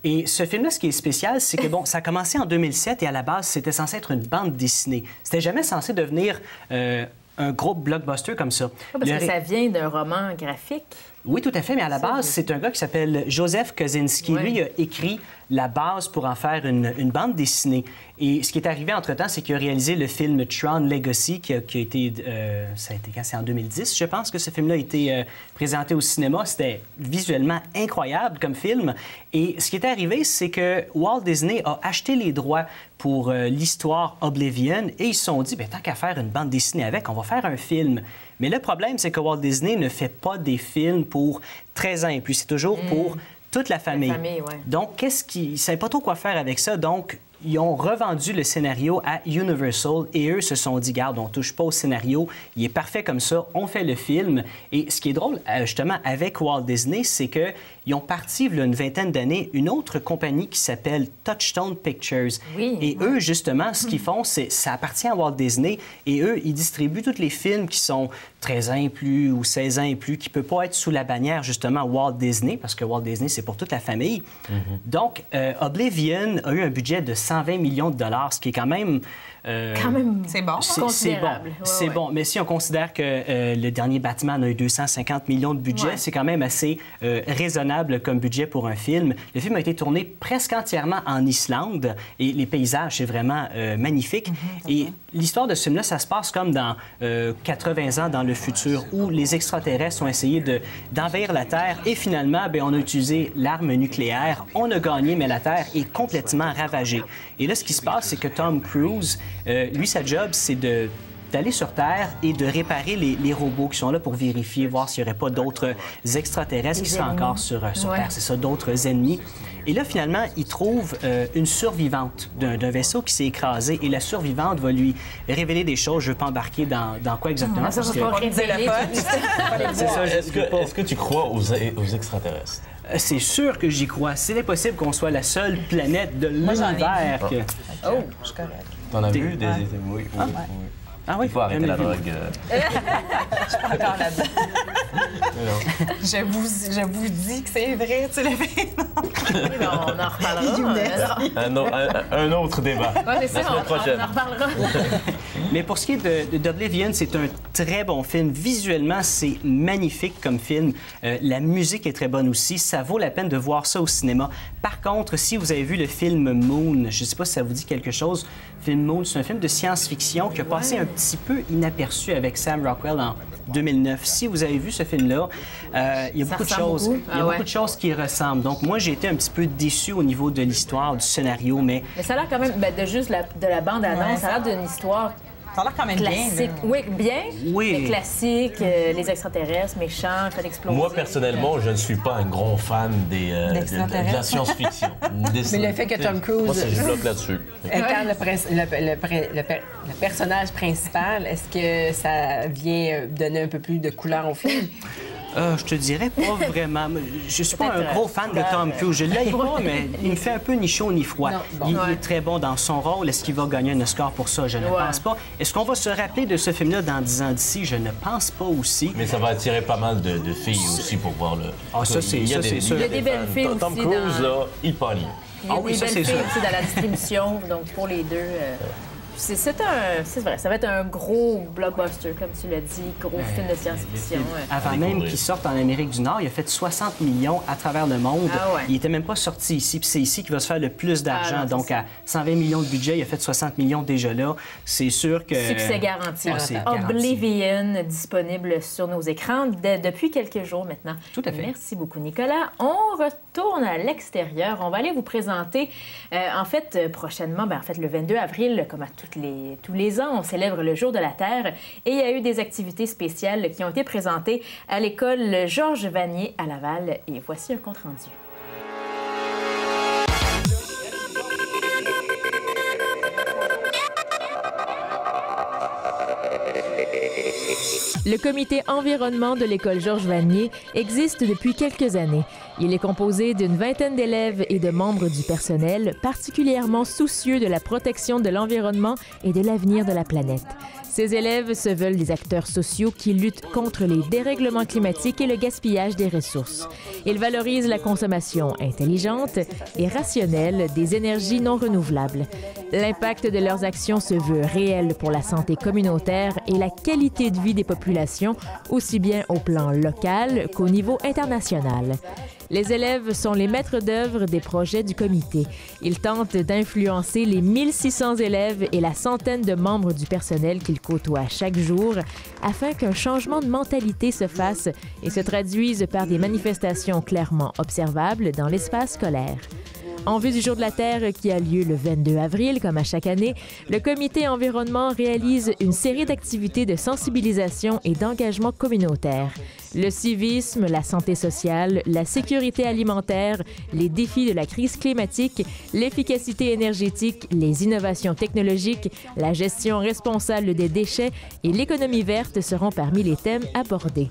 [SPEAKER 2] Et ce film-là, ce qui est spécial, c'est que, bon, ça a commencé en 2007 et à la base, c'était censé être une bande dessinée. C'était jamais censé devenir un gros blockbuster comme ça.
[SPEAKER 1] Parce que ça vient d'un roman graphique.
[SPEAKER 2] Oui, tout à fait, mais à la base, c'est un gars qui s'appelle Joseph Kosinski. Lui, il a écrit la base pour en faire une bande dessinée. Et ce qui est arrivé entre-temps, c'est qu'il a réalisé le film Tron Legacy, qui a été... ça a été quand? C'est en 2010, je pense, que ce film-là a été présenté au cinéma. C'était visuellement incroyable comme film. Et ce qui est arrivé, c'est que Walt Disney a acheté les droits pour l'histoire Oblivion et ils se sont dit, bien, tant qu'à faire une bande dessinée avec, on va faire un film. Mais le problème, c'est que Walt Disney ne fait pas des films pour 13 ans et plus. C'est toujours pour toute la famille. Donc, ils ne savaient pas trop quoi faire avec ça. Donc, ils ont revendu le scénario à Universal et eux se sont dit, garde, on touche pas au scénario, il est parfait comme ça, on fait le film. Et ce qui est drôle, justement, avec Walt Disney, c'est qu'ils ont parti, il y a une vingtaine d'années, une autre compagnie qui s'appelle Touchstone Pictures. Et eux, justement, ce qu'ils font, c'est ça appartient à Walt Disney et eux, ils distribuent tous les films qui sont 13 ans et plus ou 16 ans et plus, qui ne peuvent pas être sous la bannière, justement, Walt Disney, parce que Walt Disney, c'est pour toute la famille. Donc, Oblivion a eu un budget de 120 millions de dollars, ce qui est quand même...
[SPEAKER 3] c'est bon.
[SPEAKER 2] C'est bon. Mais si on considère que le dernier Batman a eu 250 millions de budget, c'est quand même assez raisonnable comme budget pour un film. Le film a été tourné presque entièrement en Islande et les paysages, c'est vraiment magnifique. Et l'histoire de ce film-là, ça se passe comme dans 80 ans dans le futur où les extraterrestres ont essayé d'envahir la Terre et finalement, bien, on a utilisé l'arme nucléaire. On a gagné, mais la Terre est complètement ravagée. Et là, ce qui se passe, c'est que Tom Cruise, lui, sa job, c'est d'aller sur Terre et de réparer les robots qui sont là pour vérifier, voir s'il n'y aurait pas d'autres extraterrestres qui sont encore sur Terre. C'est ça, d'autres ennemis. Et là, finalement, il trouve une survivante d'un vaisseau qui s'est écrasé et la survivante va lui révéler des choses. Je ne veux pas embarquer dans quoi exactement.
[SPEAKER 1] Ça,
[SPEAKER 2] parce
[SPEAKER 1] pas révéler.
[SPEAKER 2] C'est ça,
[SPEAKER 4] Est-ce que tu crois aux extraterrestres?
[SPEAKER 2] C'est sûr que j'y crois. C'est impossible qu'on soit la seule planète de l'univers.
[SPEAKER 3] Je suis correct.
[SPEAKER 4] T'en as vu des... Oui.
[SPEAKER 2] Ah oui?
[SPEAKER 4] Il faut arrêter la drogue.
[SPEAKER 3] Je suis pas encore là-dedans. Je vous dis que c'est vrai, tu l'as fait.
[SPEAKER 1] On en reparlera.
[SPEAKER 4] Un autre débat.
[SPEAKER 1] C'est ça,
[SPEAKER 4] la semaine prochaine.
[SPEAKER 1] On en reparlera.
[SPEAKER 2] Mais pour ce qui est d'Oblivion, c'est un très bon film. Visuellement, c'est magnifique comme film. La musique est très bonne aussi. Ça vaut la peine de voir ça au cinéma. Par contre, si vous avez vu le film Moon, je ne sais pas si ça vous dit quelque chose, le film Moon, c'est un film de science-fiction qui a passé un petit peu inaperçu avec Sam Rockwell en 2009. Si vous avez vu ce film-là, il y a beaucoup de choses. Il y a beaucoup de choses qui ressemblent. Donc, moi, j'ai été un petit peu déçu au niveau de l'histoire, du scénario, mais...
[SPEAKER 1] Mais ça a l'air quand même, de juste de la bande-annonce, ça a l'air d'une histoire...
[SPEAKER 3] Ça a l'air quand même
[SPEAKER 1] classique.
[SPEAKER 3] bien.
[SPEAKER 1] Oui, bien, mais classique, les extraterrestres, méchants, fait exploser.
[SPEAKER 4] Moi, personnellement, je ne suis pas un grand fan de la science-fiction.
[SPEAKER 5] Mais le fait que Tom Cruise...
[SPEAKER 4] Moi, je bloque là-dessus.
[SPEAKER 5] Incarne le personnage principal, est-ce que ça vient donner un peu plus de couleur au film?
[SPEAKER 2] Je te dirais pas vraiment. Je suis pas un gros fan de Tom Cruise. Je l'aime pas, mais il me fait un peu ni chaud ni froid. Il est très bon dans son rôle. Est-ce qu'il va gagner un Oscar pour ça? Je ne pense pas. Est-ce qu'on va se rappeler de ce film-là dans 10 ans d'ici? Je ne pense pas aussi.
[SPEAKER 4] Mais ça va attirer pas mal de filles aussi pour voir le...
[SPEAKER 2] Ah, ça, c'est sûr.
[SPEAKER 1] Il y a des belles filles
[SPEAKER 4] Tom
[SPEAKER 1] aussi
[SPEAKER 4] Cruise, là, il pogne.
[SPEAKER 1] Il y a
[SPEAKER 2] Ah oui,
[SPEAKER 1] des
[SPEAKER 2] ça,
[SPEAKER 1] belles
[SPEAKER 2] c'est
[SPEAKER 1] filles
[SPEAKER 2] sûr.
[SPEAKER 1] aussi dans la distribution, donc pour les deux. C'est vrai, ça va être un gros blockbuster, comme tu l'as dit, gros film de science-fiction.
[SPEAKER 2] Avant même qu'il sorte en Amérique du Nord, il a fait 60 millions à travers le monde.
[SPEAKER 1] Ah ouais.
[SPEAKER 2] Il n'était même pas sorti ici, puis c'est ici qu'il va se faire le plus d'argent.
[SPEAKER 1] Ah non, c'est
[SPEAKER 2] Donc,
[SPEAKER 1] ça.
[SPEAKER 2] à 120 millions de budget, il a fait 60 millions déjà là. C'est sûr que...
[SPEAKER 1] Succès garanti.
[SPEAKER 2] Ah, c'est garanti.
[SPEAKER 1] Oblivion, disponible sur nos écrans depuis quelques jours maintenant.
[SPEAKER 2] Tout à fait.
[SPEAKER 1] Merci beaucoup, Nicolas. On retourne à l'extérieur. On va aller vous présenter, prochainement, le 22 avril, comme à tous les ans, on célèbre le Jour de la Terre et il y a eu des activités spéciales qui ont été présentées à l'école Georges Vanier à Laval. Et voici un compte-rendu. Le comité environnement de l'école Georges Vanier existe depuis quelques années. Il est composé d'une vingtaine d'élèves et de membres du personnel particulièrement soucieux de la protection de l'environnement et de l'avenir de la planète. Ces élèves se veulent des acteurs sociaux qui luttent contre les dérèglements climatiques et le gaspillage des ressources. Ils valorisent la consommation intelligente et rationnelle des énergies non renouvelables. L'impact de leurs actions se veut réel pour la santé communautaire et la qualité de vie des populations, aussi bien au plan local qu'au niveau international. Les élèves sont les maîtres d'œuvre des projets du comité. Ils tentent d'influencer les 1600 élèves et la centaine de membres du personnel qu'ils côtoient chaque jour afin qu'un changement de mentalité se fasse et se traduise par des manifestations clairement observables dans l'espace scolaire. En vue du Jour de la Terre qui a lieu le 22 avril, comme à chaque année, le comité environnement réalise une série d'activités de sensibilisation et d'engagement communautaire. Le civisme, la santé sociale, la sécurité alimentaire, les défis de la crise climatique, l'efficacité énergétique, les innovations technologiques, la gestion responsable des déchets et l'économie verte seront parmi les thèmes abordés.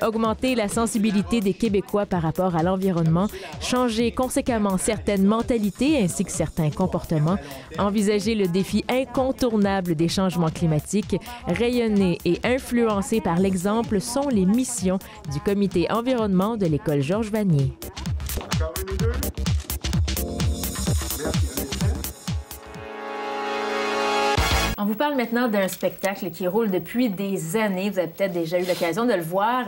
[SPEAKER 1] Augmenter la sensibilité des Québécois par rapport à l'environnement, changer conséquemment certaines mentalités ainsi que certains comportements, envisager le défi incontournable des changements climatiques, rayonner et influencer par l'exemple sont les missions du comité environnement de l'école Georges Vanier. On vous parle maintenant d'un spectacle qui roule depuis des années. Vous avez peut-être déjà eu l'occasion de le voir.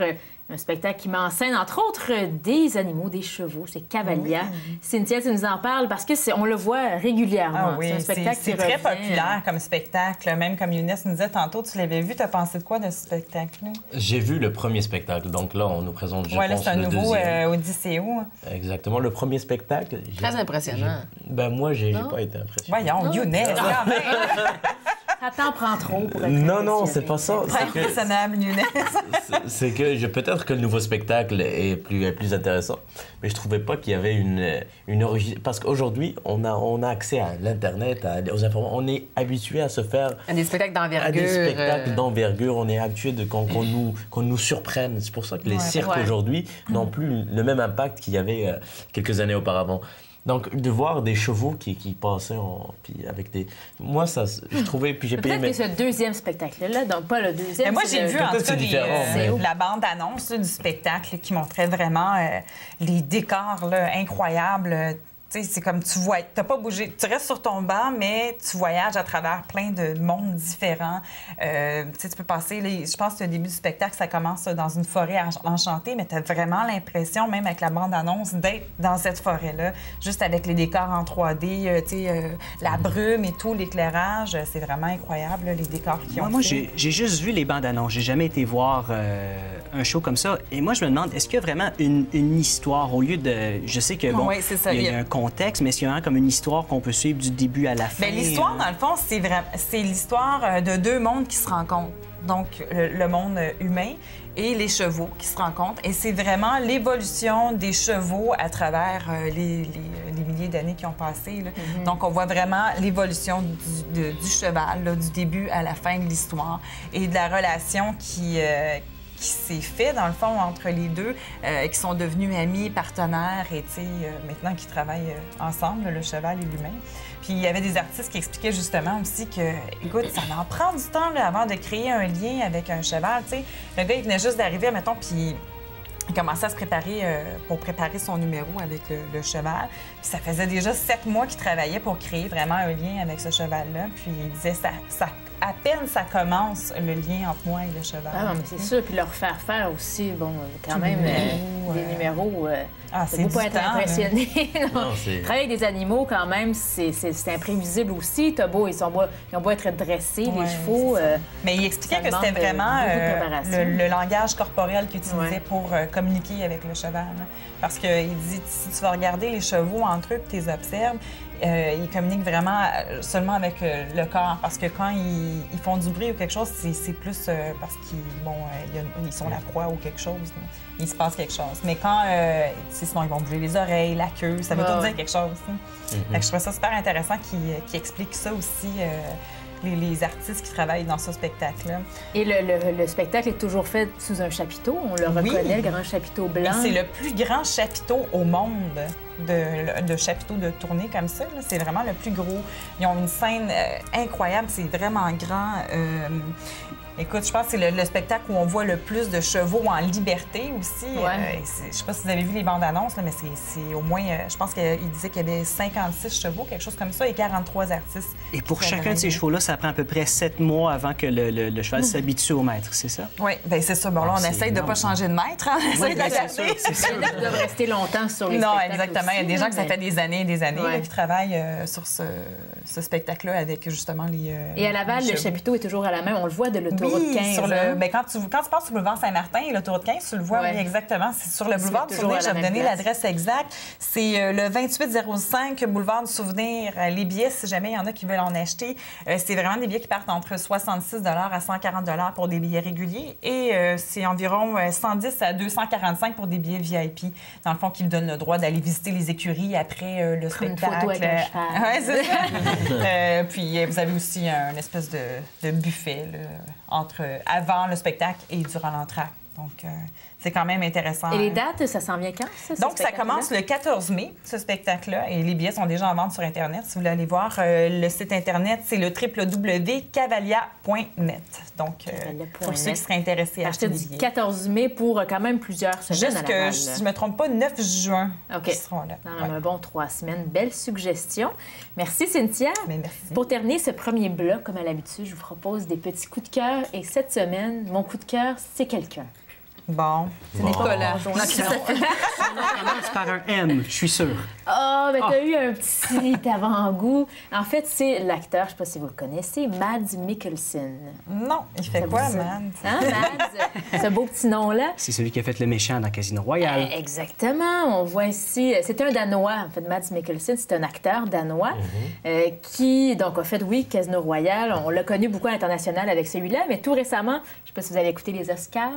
[SPEAKER 1] Un spectacle qui met en scène, entre autres, des animaux, des chevaux. C'est Cavalia. Oui. Cynthia, tu nous en parles parce qu'on le voit régulièrement.
[SPEAKER 3] Ah oui, c'est très populaire comme spectacle. Même comme Younes nous disait tantôt, tu l'avais vu. Tu as pensé de quoi de ce spectacle-là?
[SPEAKER 4] J'ai vu le premier spectacle. Donc là, on nous présente, je
[SPEAKER 3] pense,
[SPEAKER 4] c'est un
[SPEAKER 3] nouveau Odysseo.
[SPEAKER 4] Exactement. Le premier spectacle.
[SPEAKER 5] Très impressionnant.
[SPEAKER 4] Moi, j'ai pas été impressionné.
[SPEAKER 3] Voyons, Younes, quand même!
[SPEAKER 1] Ça t'en prend trop pour être
[SPEAKER 4] Non, c'est pas ça.
[SPEAKER 3] C'est impressionnable, Younes.
[SPEAKER 4] C'est que peut-être que le nouveau spectacle est plus intéressant, mais je trouvais pas qu'il y avait une origine. Parce qu'aujourd'hui, on a accès à l'Internet, aux informations. On est habitué à se faire...
[SPEAKER 5] À des spectacles d'envergure.
[SPEAKER 4] À des spectacles d'envergure. On est habitué qu'on nous surprenne. C'est pour ça que les cirques aujourd'hui n'ont plus le même impact qu'il y avait quelques années auparavant. Donc, de voir des chevaux qui passaient puis avec des... Moi, ça, je trouvais... Puis j'ai payé...
[SPEAKER 1] Peut-être que ce deuxième spectacle-là, donc pas le deuxième...
[SPEAKER 3] Mais moi, j'ai vu, en tout cas,
[SPEAKER 4] mais...
[SPEAKER 3] la bande-annonce du spectacle qui montrait vraiment les décors là, incroyables. C'est comme tu vois, t'as pas bougé. Tu restes sur ton banc, mais tu voyages à travers plein de mondes différents. Tu peux passer, je pense que au début du spectacle, ça commence dans une forêt enchantée, mais tu as vraiment l'impression, même avec la bande-annonce, d'être dans cette forêt-là, juste avec les décors en 3D, la brume et tout, l'éclairage. C'est vraiment incroyable, les décors qui ont fait.
[SPEAKER 2] Moi, j'ai juste vu les bandes-annonces. J'ai jamais été voir un show comme ça. Et moi, je me demande, est-ce qu'il y a vraiment une histoire au lieu de... Je sais que, bon,
[SPEAKER 3] oui, c'est ça.
[SPEAKER 2] Il y a un contexte, mais est-ce qu'il y a vraiment comme une histoire qu'on peut suivre du début à la fin?
[SPEAKER 3] Bien, l'histoire, dans le fond, c'est l'histoire de deux mondes qui se rencontrent. Donc, le monde humain et les chevaux qui se rencontrent. Et c'est vraiment l'évolution des chevaux à travers les milliers d'années qui ont passé. Là. Mm-hmm. Donc, on voit vraiment l'évolution du cheval, là, du début à la fin de l'histoire et de la relation qui s'est fait, dans le fond, entre les deux, qui sont devenus amis, partenaires et, maintenant qui travaillent ensemble, le cheval et l'humain. Puis il y avait des artistes qui expliquaient justement aussi que, écoute, ça en prend du temps là, avant de créer un lien avec un cheval, tu sais. Le gars, il venait juste d'arriver, mettons, puis il commençait à se préparer pour préparer son numéro avec le cheval. Puis ça faisait déjà 7 mois qu'il travaillait pour créer vraiment un lien avec ce cheval-là. Puis il disait, à peine ça commence, le lien entre moi et le cheval.
[SPEAKER 1] Ah non, mais c'est sûr. Puis leur faire faire aussi, bon, quand même, des numéros...
[SPEAKER 3] c'est
[SPEAKER 1] beau
[SPEAKER 3] du
[SPEAKER 1] pas être
[SPEAKER 3] temps,
[SPEAKER 1] impressionné.
[SPEAKER 4] Non,
[SPEAKER 1] Travailler avec des animaux, quand même, c'est imprévisible aussi. Ils ont beau être dressés, les chevaux.
[SPEAKER 3] Mais il expliquait que
[SPEAKER 1] ça
[SPEAKER 3] c'était
[SPEAKER 1] demande
[SPEAKER 3] vraiment
[SPEAKER 1] beaucoup de préparation.
[SPEAKER 3] le langage corporel qu'il utilisait
[SPEAKER 1] Ouais.
[SPEAKER 3] pour communiquer avec le cheval. Hein. Parce qu'il dit, si tu vas regarder les chevaux entre eux et tu les observes, ils communiquent vraiment seulement avec le corps. Parce que quand ils font du bruit ou quelque chose, c'est plus parce qu'ils sont la proie ou quelque chose. Il se passe quelque chose. Mais quand, sinon, ils vont bouger les oreilles, la queue, ça veut tout dire quelque chose. Fait que je trouve ça super intéressant qu'il explique ça aussi, les artistes qui travaillent dans ce spectacle-là.
[SPEAKER 1] Et le spectacle est toujours fait sous un chapiteau. On le reconnaît, le grand chapiteau blanc.
[SPEAKER 3] C'est le plus grand chapiteau au monde de chapiteaux de tournée comme ça. C'est vraiment le plus gros. Ils ont une scène incroyable. C'est vraiment grand. Écoute, je pense que c'est le spectacle où on voit le plus de chevaux en liberté aussi.
[SPEAKER 1] Ouais.
[SPEAKER 3] Je ne sais pas si vous avez vu les bandes annonces, là, mais c'est au moins, je pense qu'il disait qu'il y avait 56 chevaux, quelque chose comme ça, et 43 artistes.
[SPEAKER 2] Et pour chacun de ces chevaux-là, ça prend à peu près 7 mois avant que le cheval s'habitue au maître, c'est ça?
[SPEAKER 3] Oui, bien c'est ça. Bon, là, on
[SPEAKER 2] c'est
[SPEAKER 3] essaye de ne pas
[SPEAKER 2] énorme.
[SPEAKER 3] changer de maître. Hein? On essaye
[SPEAKER 2] Oui, bien, c'est
[SPEAKER 3] d'adapter.
[SPEAKER 2] sûr, c'est sûr.
[SPEAKER 1] Il y en a qui doivent rester longtemps sur les
[SPEAKER 3] Non,
[SPEAKER 1] spectacles
[SPEAKER 3] exactement.
[SPEAKER 1] aussi,
[SPEAKER 3] Il y a des gens que ça
[SPEAKER 1] mais-
[SPEAKER 3] fait des années et des années
[SPEAKER 1] Ouais.
[SPEAKER 3] là, qui travaillent sur ce spectacle-là avec justement les.
[SPEAKER 1] Et à Laval,
[SPEAKER 3] les
[SPEAKER 1] le
[SPEAKER 3] chevaux.
[SPEAKER 1] chapiteau est toujours à la main. On le voit de l'autoroute
[SPEAKER 3] Oui,
[SPEAKER 1] 15.
[SPEAKER 3] sur
[SPEAKER 1] hein?
[SPEAKER 3] ben, quand tu passes sur le boulevard Saint-Martin et l'autoroute 15, tu le vois,
[SPEAKER 1] Ouais.
[SPEAKER 3] oui, exactement. C'est sur le
[SPEAKER 1] Se
[SPEAKER 3] boulevard
[SPEAKER 1] met
[SPEAKER 3] du
[SPEAKER 1] toujours
[SPEAKER 3] Souvenir.
[SPEAKER 1] à
[SPEAKER 3] Je
[SPEAKER 1] la
[SPEAKER 3] vais vous
[SPEAKER 1] même
[SPEAKER 3] donner
[SPEAKER 1] place.
[SPEAKER 3] l'adresse exacte. C'est le 2805 boulevard du Souvenir. Les billets, si jamais il y en a qui veulent en acheter, c'est vraiment des billets qui partent entre 66 à 140 pour des billets réguliers et c'est environ 110 à 245 pour des billets VIP. Dans le fond, qui vous donnent le droit d'aller visiter les écuries après le
[SPEAKER 1] Prendre une
[SPEAKER 3] spectacle.
[SPEAKER 1] photo avec un cheval.
[SPEAKER 3] Ouais, c'est ça. Puis vous avez aussi une espèce de buffet là, avant le spectacle et durant l'entracte. Donc, c'est quand même intéressant.
[SPEAKER 1] Et les dates, ça s'en vient quand, ça? ce
[SPEAKER 3] Donc, ça
[SPEAKER 1] spectacle-là?
[SPEAKER 3] commence le 14 mai, ce spectacle-là, et les billets sont déjà en vente sur Internet. Si vous voulez aller voir, le site Internet, c'est le www.cavalia.net. Donc, pour ceux qui seraient intéressés à
[SPEAKER 1] acheter
[SPEAKER 3] acheter des
[SPEAKER 1] du
[SPEAKER 3] billets.
[SPEAKER 1] 14 mai pour quand même plusieurs semaines à
[SPEAKER 3] Jusque,
[SPEAKER 1] Laval.
[SPEAKER 3] si je ne me trompe pas, 9 juin,
[SPEAKER 1] OK.
[SPEAKER 3] ils seront là.
[SPEAKER 1] Dans
[SPEAKER 3] Ouais.
[SPEAKER 1] un bon 3 semaines. Belle suggestion. Merci, Cynthia.
[SPEAKER 3] Mais merci.
[SPEAKER 1] Pour terminer ce premier bloc, comme à l'habitude, je vous propose des petits coups de cœur. Et cette semaine, mon coup de cœur, c'est quelqu'un.
[SPEAKER 3] Bon.
[SPEAKER 1] Ce n'est pas mon conjoint.
[SPEAKER 2] commence par un M, je suis sûr.
[SPEAKER 1] Ah, ben t'as eu un petit avant-goût. En fait, c'est l'acteur, je ne sais pas si vous le connaissez, Mads Mikkelsen.
[SPEAKER 3] Non, il fait
[SPEAKER 1] Ça
[SPEAKER 3] quoi,
[SPEAKER 1] vous dit-
[SPEAKER 3] man?
[SPEAKER 1] Hein, Mads? Ce beau petit nom-là.
[SPEAKER 2] C'est celui qui a fait le méchant dans Casino Royale.
[SPEAKER 1] Exactement. On voit ici... C'est un Danois, en fait, Mads Mikkelsen. C'est un acteur danois qui, donc, a fait, oui, Casino Royale. On l'a connu beaucoup à l'international avec celui-là, mais tout récemment, je ne sais pas si vous avez écouté les Oscars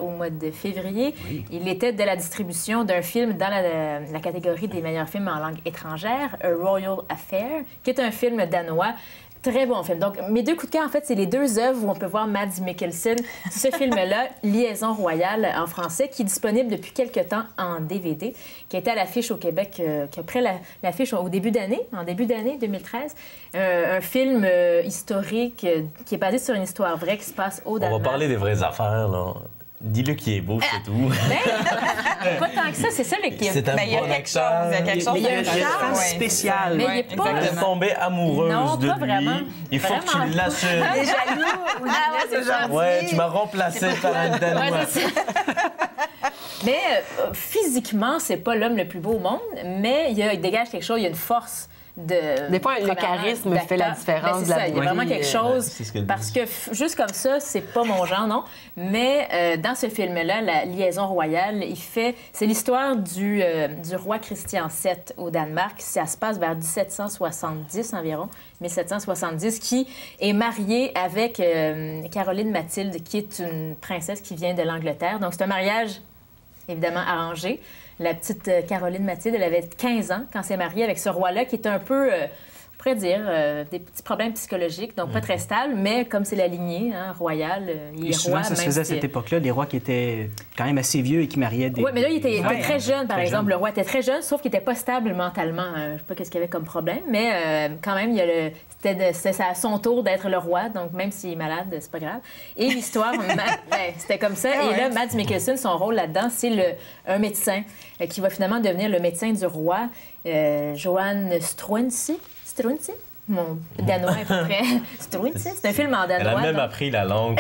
[SPEAKER 1] au mois de février, il était de la distribution d'un film dans la catégorie des meilleurs films en langue étrangère, A Royal Affair, qui est un film danois. Très bon film. Donc, mes deux coups de cœur, en fait, c'est les deux œuvres où on peut voir Mads Mikkelsen. Ce film-là, Liaison royale en français, qui est disponible depuis quelques temps en DVD, qui était à l'affiche au Québec, qui a pris l'affiche au début d'année, en début d'année 2013. Un film historique qui est basé sur une histoire vraie qui se passe au
[SPEAKER 4] On
[SPEAKER 1] Danemark.
[SPEAKER 4] va parler des vraies affaires, là. Dis-le qui est beau, c'est tout.
[SPEAKER 1] Pas tant que ça, c'est ça le qui
[SPEAKER 4] C'est un
[SPEAKER 3] Ben, il y a
[SPEAKER 4] bon
[SPEAKER 3] quelque chose,
[SPEAKER 4] acteur.
[SPEAKER 3] il y a quelque chose
[SPEAKER 1] Mais il y a
[SPEAKER 3] de
[SPEAKER 1] un charme
[SPEAKER 3] ouais,
[SPEAKER 2] spécial.
[SPEAKER 1] Mais
[SPEAKER 3] c'est ça.
[SPEAKER 1] il est pas-
[SPEAKER 3] Ouais,
[SPEAKER 4] Elle est
[SPEAKER 3] exactement.
[SPEAKER 4] tombée amoureuse
[SPEAKER 1] Non,
[SPEAKER 4] de
[SPEAKER 1] pas
[SPEAKER 4] lui.
[SPEAKER 1] vraiment.
[SPEAKER 4] Il faut que
[SPEAKER 1] Vraiment.
[SPEAKER 4] tu l'assures.
[SPEAKER 5] T'es jaloux? Ah ouais, c'est gentil.
[SPEAKER 4] Ouais, tu m'as remplacé par un Danois.
[SPEAKER 1] Ouais, c'est ça. Mais physiquement, c'est pas l'homme le plus beau au monde, mais il dégage quelque chose, il y a une force de...
[SPEAKER 5] Des fois, le
[SPEAKER 1] premièrement,
[SPEAKER 5] charisme fait la
[SPEAKER 1] d'acteur.
[SPEAKER 5] différence
[SPEAKER 1] Ben,
[SPEAKER 5] de
[SPEAKER 1] c'est
[SPEAKER 5] la
[SPEAKER 1] ça, il y a
[SPEAKER 5] beauté.
[SPEAKER 1] vraiment quelque chose,
[SPEAKER 4] c'est ce qu'elle
[SPEAKER 1] parce
[SPEAKER 4] dit.
[SPEAKER 1] que juste comme ça, c'est pas mon genre, non. Mais dans ce film-là, La Liaison royale, c'est l'histoire du roi Christian VII au Danemark. Ça se passe vers 1770 environ, 1770, qui est marié avec Caroline Mathilde, qui est une princesse qui vient de l'Angleterre. Donc, c'est un mariage évidemment arrangée. La petite Caroline Mathilde, elle avait 15 ans quand elle s'est mariée avec ce roi-là qui est un peu, on pourrais dire, des petits problèmes psychologiques, donc pas très stables, mais comme c'est la lignée royale, il est
[SPEAKER 2] souvent,
[SPEAKER 1] roi.
[SPEAKER 2] ça se faisait à cette époque-là, des rois qui étaient quand même assez vieux et qui mariaient des...
[SPEAKER 1] Oui, mais là, il était très jeune, par exemple. Le roi était très jeune, sauf qu'il n'était pas stable mentalement. Je ne sais pas qu'est-ce qu'il y avait comme problème, mais quand même, c'était à son tour d'être le roi, donc même s'il est malade, c'est pas grave. Et l'histoire, c'était comme ça. Et là, Mads Mikkelsen, son rôle là-dedans, c'est un médecin qui va finalement devenir le médecin du roi, Johan Struensee. Mon danois est pas très... C'est un film en danois.
[SPEAKER 4] Elle a même appris la langue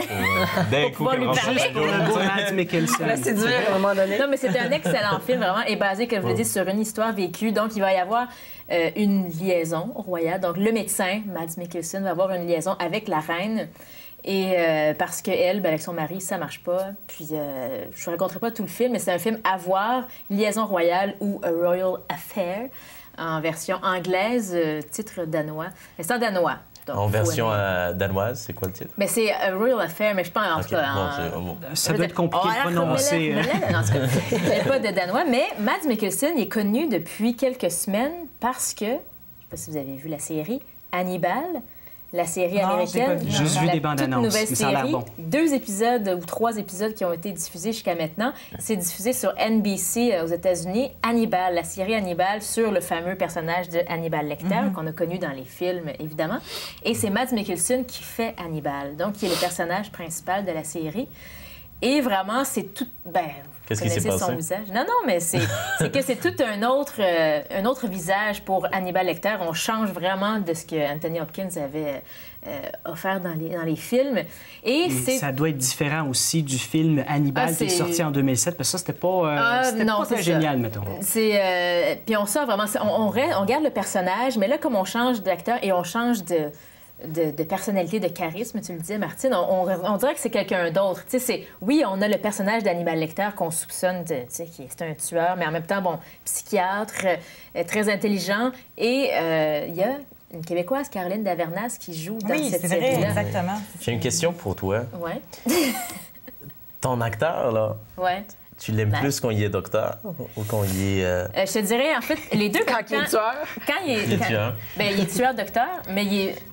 [SPEAKER 4] d'un coup.
[SPEAKER 1] Pouvoir lui parler.
[SPEAKER 2] Juste pour le beau Mads Mikkelsen.
[SPEAKER 5] C'est dur à un moment donné.
[SPEAKER 1] Non, mais c'est un excellent film, vraiment, et basé, comme je vous l'ai dit, sur une histoire vécue. Donc, il va y avoir une liaison royale. Donc, le médecin, Mads Mikkelsen, va avoir une liaison avec la reine. Et parce qu'elle, avec son mari, ça marche pas. Puis, je ne vous raconterai pas tout le film, mais c'est un film à voir, Liaison royale ou A Royal Affair, en version anglaise, titre danois. Mais c'est en danois. Donc,
[SPEAKER 4] en version danoise, c'est quoi le titre?
[SPEAKER 1] Mais c'est A Royal Affair, mais je pense en tout cas...
[SPEAKER 2] Ça doit être compliqué de prononcer.
[SPEAKER 1] Non, il n'y a pas de danois, mais Mads Mikkelsen est connu depuis quelques semaines parce que, je ne sais pas si vous avez vu la série, Hannibal, la série américaine.
[SPEAKER 2] J'ai juste vu des bandes annonces, mais ça a l'air bon.
[SPEAKER 1] 2 épisodes ou 3 épisodes qui ont été diffusés jusqu'à maintenant. C'est diffusé sur NBC aux États-Unis. Hannibal, la série Hannibal sur le fameux personnage de Hannibal Lecter qu'on a connu dans les films, évidemment. Et c'est Mads Mikkelsen qui fait Hannibal, donc qui est le personnage principal de la série. Et vraiment, c'est tout...
[SPEAKER 4] Qu'est-ce qui s'est passé?
[SPEAKER 1] Son visage. Non, mais c'est que c'est tout un autre visage pour Hannibal Lecter. On change vraiment de ce que Anthony Hopkins avait offert dans les films. Et
[SPEAKER 2] ça doit être différent aussi du film Hannibal qui est sorti en 2007, parce que ça, c'était pas très génial, mettons.
[SPEAKER 1] Puis on sort vraiment... On garde le personnage, mais là, comme on change d'acteur et on change de personnalité, de charisme, tu le disais, Martine, on dirait que c'est quelqu'un d'autre. Oui, on a le personnage d'Hannibal Lecter qu'on soupçonne, qui est un tueur, mais en même temps, psychiatre, très intelligent. Et il y a une Québécoise, Caroline Davernas, qui joue dans cette série-là.
[SPEAKER 3] Oui, c'est vrai, exactement.
[SPEAKER 4] J'ai une question pour toi.
[SPEAKER 1] Oui.
[SPEAKER 4] Ton acteur, là, tu l'aimes plus quand il est docteur ou quand il est...
[SPEAKER 1] Je te dirais, en fait, les deux...
[SPEAKER 5] Quand il est tueur.
[SPEAKER 1] Quand il est tueur. Il est tueur-docteur, mais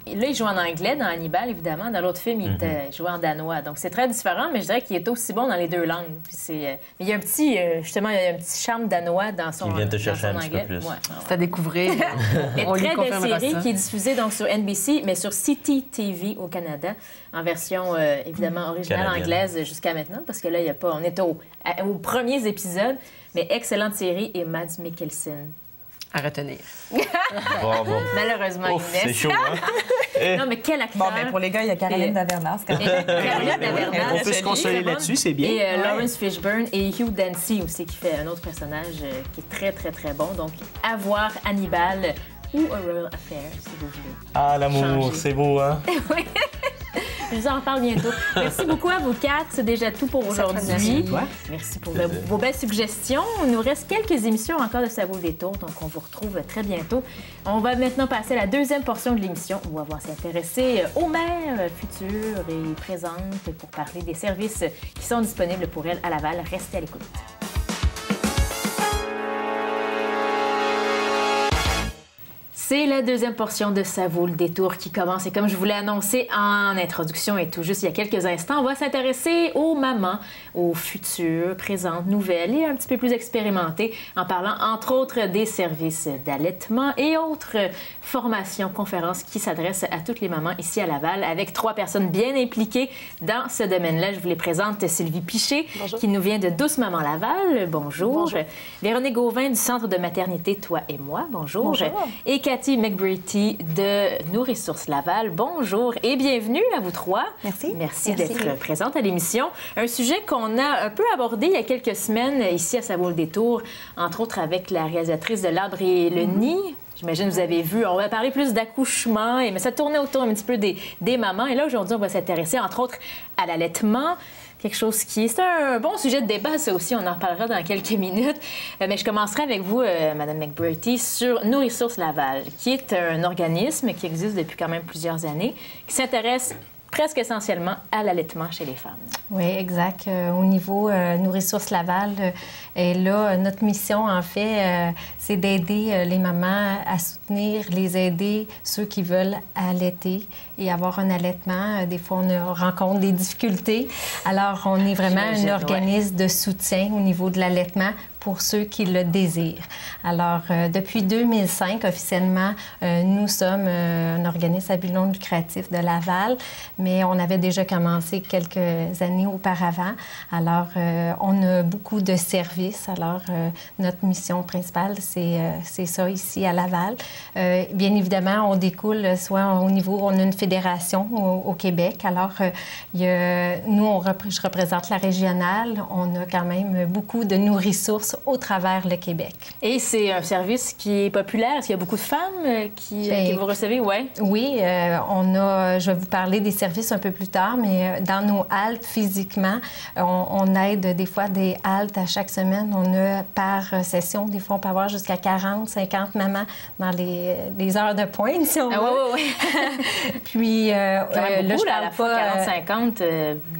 [SPEAKER 1] là, il joue en anglais dans Hannibal, évidemment. Dans l'autre film, il jouait en danois. Donc, c'est très différent, mais je dirais qu'il est aussi bon dans les deux langues. Mais il y a un petit... justement, il y a un petit charme danois dans son anglais.
[SPEAKER 4] Il vient te chercher un petit peu plus.
[SPEAKER 5] C'est à découvrir.
[SPEAKER 1] Mais très belle série qui est diffusée donc, sur NBC, mais sur City TV au Canada, en version, évidemment, originale anglaise jusqu'à maintenant, parce que là, il y a pas... On est aux premiers épisodes, mais excellente série et Mads Mikkelsen.
[SPEAKER 5] À retenir.
[SPEAKER 4] Bravo.
[SPEAKER 1] Malheureusement,
[SPEAKER 4] Ouf,
[SPEAKER 1] Inès.
[SPEAKER 4] c'est chaud, hein?
[SPEAKER 1] Non, mais quel acteur!
[SPEAKER 3] Pour les gars, il y a Caroline Davernas.
[SPEAKER 1] Caroline Davernas.
[SPEAKER 2] On peut se consoler là-dessus, c'est bien.
[SPEAKER 1] Et Lawrence Fishburne et Hugh Dancy aussi, qui fait un autre personnage qui est très, très, très bon. Donc, à voir Hannibal ou A Royal Affair, si vous voulez.
[SPEAKER 4] Ah, l'amour, c'est beau, hein?
[SPEAKER 1] Oui. Je vous en reparle bientôt. Merci beaucoup à vous quatre. C'est déjà tout pour aujourd'hui. Merci pour vos belles suggestions. Il nous reste quelques émissions encore de Ça vaut le détour, donc on vous retrouve très bientôt. On va maintenant passer à la deuxième portion de l'émission où on va s'intéresser aux mères futures et présentes pour parler des services qui sont disponibles pour elles à Laval. Restez à l'écoute. C'est la deuxième portion de Ça vaut le détour qui commence. Et comme je vous l'ai annoncé en introduction et tout juste il y a quelques instants, on va s'intéresser aux mamans, aux futures, présentes, nouvelles et un petit peu plus expérimentées en parlant entre autres des services d'allaitement et autres formations, conférences qui s'adressent à toutes les mamans ici à Laval avec 3 personnes bien impliquées dans ce domaine-là. Je vous les présente. Sylvie Piché, qui nous vient de Douce Maman Laval. Bonjour. Bonjour. Véronique Gauvin du Centre de maternité Toi et moi. Bonjour. Bonjour. Et Cathy McBrearty de Nourrissources Laval. Bonjour et bienvenue à vous 3.
[SPEAKER 8] Merci.
[SPEAKER 1] Merci d'être présente à l'émission. Un sujet qu'on a un peu abordé il y a quelques semaines ici à Ça vaut le détour, entre autres avec la réalisatrice de L'Arbre et le Nid. J'imagine que vous avez vu. On va parler plus d'accouchement, mais ça tournait autour un petit peu des mamans. Et là, aujourd'hui, on va s'intéresser, entre autres, à l'allaitement. Quelque chose c'est un bon sujet de débat, ça aussi, on en reparlera dans quelques minutes. Mais je commencerai avec vous, Mme McBrearty, sur Nourrissources Laval, qui est un organisme qui existe depuis quand même plusieurs années, qui s'intéresse presque essentiellement à l'allaitement chez les femmes.
[SPEAKER 8] Oui, exact. Au niveau Nourrissources Laval, et là, notre mission, en fait, c'est d'aider les mamans à soutenir, les aider, ceux qui veulent allaiter et avoir un allaitement. Des fois, on rencontre des difficultés. Alors, on est vraiment un organisme de soutien au niveau de l'allaitement pour ceux qui le désirent. Alors, depuis 2005, officiellement, nous sommes un organisme à but non lucratif de Laval, mais on avait déjà commencé quelques années auparavant. Alors, on a beaucoup de services. Alors, notre mission principale, c'est ça ici à Laval. Bien évidemment, on découle soit au niveau, on a une fédération au Québec. Alors, nous, je représente la régionale. On a quand même beaucoup de Nourrissources au travers le Québec.
[SPEAKER 1] Et c'est un service qui est populaire. Est-ce qu'il y a beaucoup de femmes qui vous recevez? Ouais.
[SPEAKER 8] Oui, je vais vous parler des services un peu plus tard, mais dans nos haltes, physiquement, on aide des fois des haltes à chaque semaine. On a par session, des fois, on peut avoir jusqu'à 40, 50 mamans dans les heures de pointe, si on veut.
[SPEAKER 1] Oui.
[SPEAKER 8] Puis,
[SPEAKER 1] quand même beaucoup,
[SPEAKER 8] là,
[SPEAKER 1] à la fois 40-50.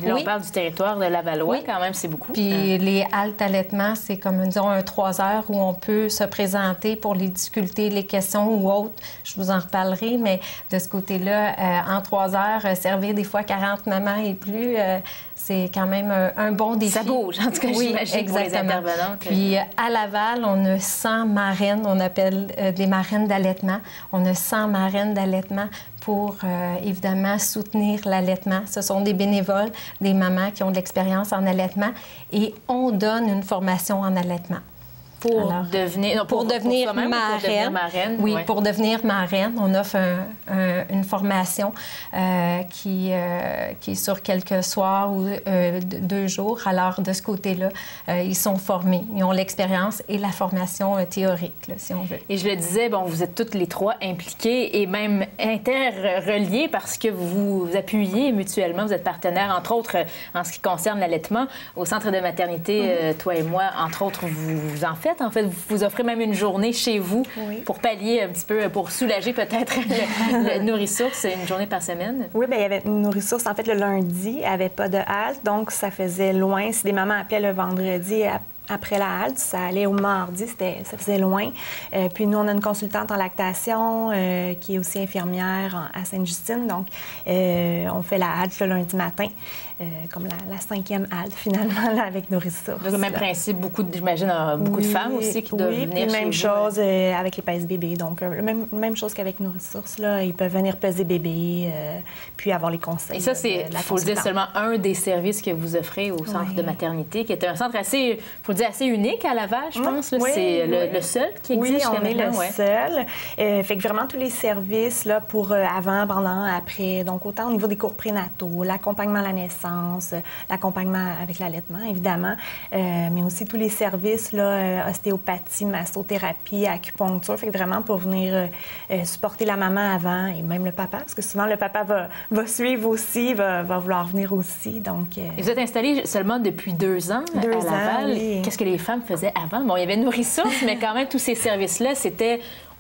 [SPEAKER 1] Là, on parle du territoire de Lavallois, quand même, c'est beaucoup.
[SPEAKER 8] Puis les haltes allaitement, c'est comme, disons, 3 heures où on peut se présenter pour les difficultés, les questions ou autres. Je vous en reparlerai, mais de ce côté-là, en 3 heures, servir des fois 40 mamans et plus, c'est quand même un bon défi.
[SPEAKER 1] Ça bouge, en tout cas, j'imagine, pour les intervenantes.
[SPEAKER 8] Puis à Laval, on a 100 marraines, on appelle des marraines d'allaitement. On a 100 marraines d'allaitement pour, évidemment, soutenir l'allaitement. Ce sont des bénévoles, des mamans qui ont de l'expérience en allaitement et on donne une formation en allaitement.
[SPEAKER 1] Pour devenir marraine.
[SPEAKER 8] Oui, pour devenir marraine, on offre une formation qui est sur quelques soirs ou 2 jours. Alors, de ce côté-là, ils sont formés. Ils ont l'expérience et la formation théorique, là, si on veut.
[SPEAKER 1] Et je le disais, bon, vous êtes toutes les 3 impliquées et même interreliées parce que vous vous appuyez mutuellement. Vous êtes partenaires, entre autres, en ce qui concerne l'allaitement. Au centre de maternité, toi et moi, entre autres, vous en faites. En fait, vous offrez même une journée chez vous pour pallier un petit peu, pour soulager peut-être le Nourrissources, une journée par semaine.
[SPEAKER 9] Oui, bien, il y avait une Nourrissources, en fait, le lundi, il n'y avait pas de halte, donc ça faisait loin. Si des mamans appelaient le vendredi après la halte, ça allait au mardi, ça faisait loin. Puis nous, on a une consultante en lactation qui est aussi infirmière à Sainte-Justine, donc on fait la halte le lundi matin. Comme la 5e halte, finalement, là, avec Nourrissources.
[SPEAKER 1] Le même principe, j'imagine, beaucoup de femmes aussi qui doivent venir chez vous.
[SPEAKER 9] Oui, même chose avec les pèse-bébés. Donc, même chose qu'avec Nourrissources, là, ils peuvent venir peser bébé, puis avoir les conseils.
[SPEAKER 1] Et ça, c'est, il faut le dire, seulement un des services que vous offrez au centre de maternité, qui est un centre assez, faut le dire, assez unique à Laval, je pense. Là. C'est le seul qui existe.
[SPEAKER 9] Oui, on est le seul. Fait que vraiment, tous les services, là, pour avant, pendant, après, donc autant au niveau des cours prénataux, l'accompagnement à la naissance, l'accompagnement avec l'allaitement, évidemment, mais aussi tous les services, là, ostéopathie, massothérapie, acupuncture, fait que vraiment pour venir supporter la maman avant et même le papa, parce que souvent le papa va suivre aussi, va vouloir venir aussi, donc...
[SPEAKER 1] Et vous êtes installée seulement depuis 2 ans à Laval.
[SPEAKER 9] Oui.
[SPEAKER 1] Qu'est-ce que les femmes faisaient avant? Bon, il y avait Nourrissources, mais quand même, tous ces services-là,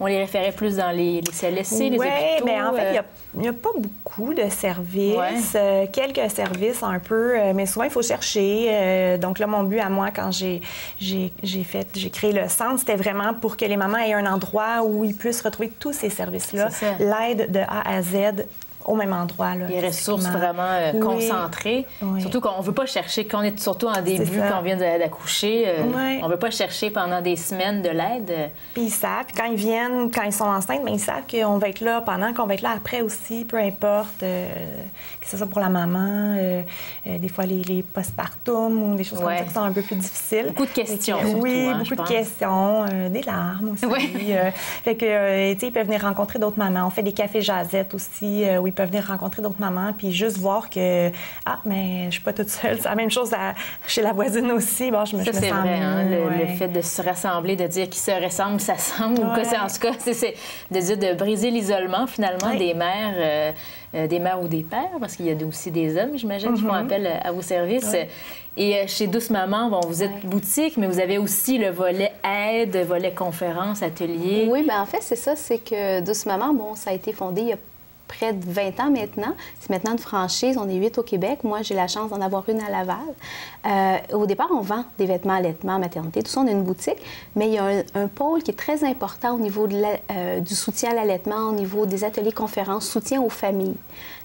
[SPEAKER 1] on les référait plus dans les CLSC, les hôpitaux?
[SPEAKER 9] Oui, bien en fait, il n'y a pas beaucoup de services. Quelques services un peu, mais souvent, il faut chercher. Donc là, mon but à moi, quand j'ai créé le centre, c'était vraiment pour que les mamans aient un endroit où ils puissent retrouver tous ces services-là. L'aide de A à Z au même endroit. Là,
[SPEAKER 1] les ressources vraiment concentrées. Oui. Surtout qu'on ne veut pas chercher, quand on est surtout en début, quand on vient d'accoucher, on ne veut pas chercher pendant des semaines de l'aide.
[SPEAKER 9] Puis ils savent, quand ils viennent, quand ils sont enceintes, bien, ils savent qu'on va être là pendant, qu'on va être là après aussi, peu importe, que ce soit pour la maman, des fois les postpartum ou des choses comme ça qui sont un peu plus difficiles.
[SPEAKER 1] Beaucoup de questions.
[SPEAKER 9] Oui, beaucoup de questions, des larmes aussi. Fait que, tu sais, ils peuvent venir rencontrer d'autres mamans. On fait des cafés jasettes aussi, où ils peuvent venir rencontrer d'autres mamans, puis juste voir que, mais je suis pas toute seule. C'est la même chose chez la voisine aussi. Bon, je me sens
[SPEAKER 1] c'est vrai, hein, le fait de se rassembler, de dire qui se ressemble, s'assemble, ou que c'est en tout cas, c'est de dire de briser l'isolement, finalement, des mères ou des pères, parce qu'il y a aussi des hommes, j'imagine, qui font appel à vos services. Et chez Douce Maman, bon, vous êtes boutique, mais vous avez aussi le volet aide, le volet conférence, atelier.
[SPEAKER 10] Oui, bien en fait, c'est ça, c'est que Douce Maman, bon, ça a été fondé il y a près de 20 ans maintenant. C'est maintenant une franchise. On est 8 au Québec. Moi, j'ai la chance d'en avoir une à Laval. Au départ, on vend des vêtements allaitement, maternité. Tout ça, on a une boutique. Mais il y a un pôle qui est très important au niveau du soutien à l'allaitement, au niveau des ateliers conférences, soutien aux familles.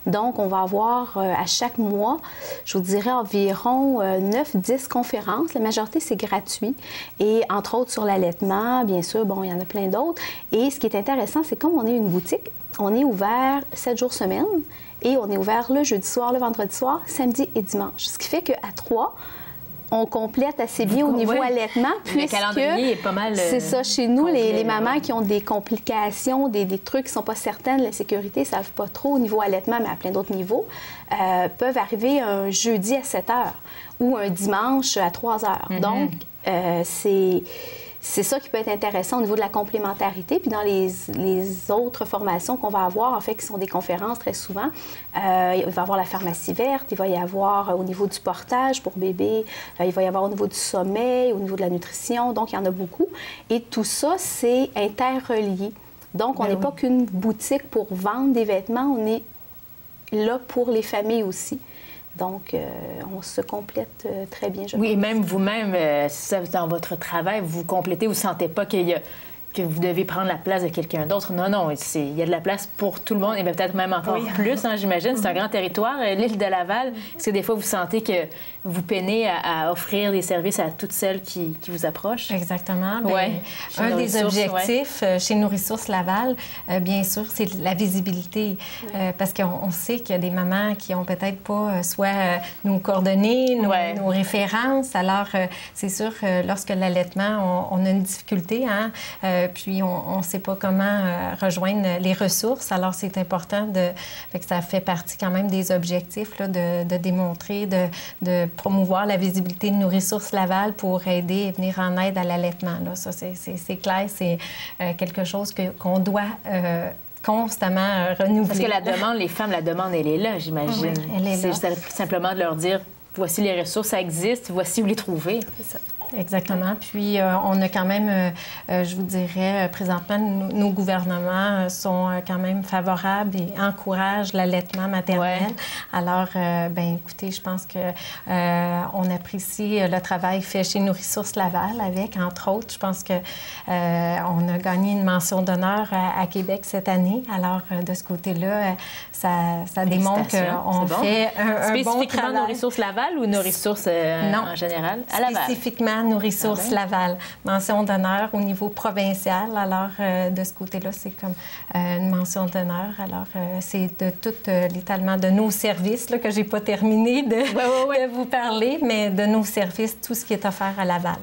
[SPEAKER 10] Donc, on va avoir à chaque mois, je vous dirais environ 9-10 conférences. La majorité, c'est gratuit. Et entre autres, sur l'allaitement, bien sûr, bon, il y en a plein d'autres. Et ce qui est intéressant, c'est comme on est une boutique, on est ouvert 7 jours semaine et on est ouvert le jeudi soir, le vendredi soir, samedi et dimanche. Ce qui fait qu'à 3, on complète assez bien au niveau allaitement, puisque...
[SPEAKER 1] Le calendrier est pas mal...
[SPEAKER 10] c'est ça. Chez nous, les mamans qui ont des complications, des trucs qui ne sont pas certaines de la sécurité, ne savent pas trop au niveau allaitement, mais à plein d'autres niveaux, peuvent arriver un jeudi à 7 heures ou un dimanche à 3 heures. Donc, c'est ça qui peut être intéressant au niveau de la complémentarité. Puis dans les autres formations qu'on va avoir, en fait, qui sont des conférences très souvent, il va y avoir la pharmacie verte, il va y avoir au niveau du portage pour bébé, il va y avoir au niveau du sommeil, au niveau de la nutrition. Donc, il y en a beaucoup. Et tout ça, c'est interrelié. Donc, on n'est pas qu'une boutique pour vendre des vêtements, on est là pour les familles aussi. Donc, on se complète très bien, je pense.
[SPEAKER 1] Oui, et même vous-même, dans votre travail, vous vous complétez, vous ne sentez pas que vous devez prendre la place de quelqu'un d'autre. Non, non, il y a de la place pour tout le monde, et peut-être même encore plus, hein, j'imagine. C'est un grand territoire, l'île de Laval. Est-ce que des fois, vous sentez que vous peinez à offrir des services à toutes celles qui vous approchent?
[SPEAKER 8] Exactement. Bien, un des objectifs chez Nourrissources Laval, bien sûr, c'est la visibilité. Parce qu'on sait qu'il y a des mamans qui ont peut-être pas soit nos coordonnées, nos références. Alors, c'est sûr, lorsque l'allaitement, on a une difficulté, hein, puis on ne sait pas comment rejoindre les ressources. Alors, c'est important que ça fait partie quand même des objectifs là, de démontrer, de promouvoir la visibilité de Nourrissources Laval pour aider et venir en aide à l'allaitement. Là. Ça, c'est clair, c'est quelque chose qu'on doit constamment renouveler.
[SPEAKER 1] Parce que la demande, les femmes, la demande, elle est là, j'imagine.
[SPEAKER 8] Oui, elle est là.
[SPEAKER 1] C'est simplement de leur dire, voici les ressources, ça existe, voici où les trouver.
[SPEAKER 8] C'est ça. Exactement. Puis, on a quand même, je vous dirais, présentement, nos gouvernements sont quand même favorables et encouragent l'allaitement maternel. Ouais. Alors, bien, écoutez, je pense qu'on apprécie le travail fait chez Nourrissources Laval avec, entre autres. Je pense qu'on a gagné une mention d'honneur à Québec cette année. Alors, de ce côté-là, ça démontre qu'on fait un bon travail.
[SPEAKER 1] Spécifiquement Nourrissources Laval ou Nourrissources en général? À Laval.
[SPEAKER 8] Spécifiquement Nourrissources Laval. Mention d'honneur au niveau provincial. Alors, de ce côté-là, c'est comme une mention d'honneur. Alors, c'est de tout l'étalement de nos services, là, que je n'ai pas terminé de vous parler, mais de nos services, tout ce qui est offert à Laval.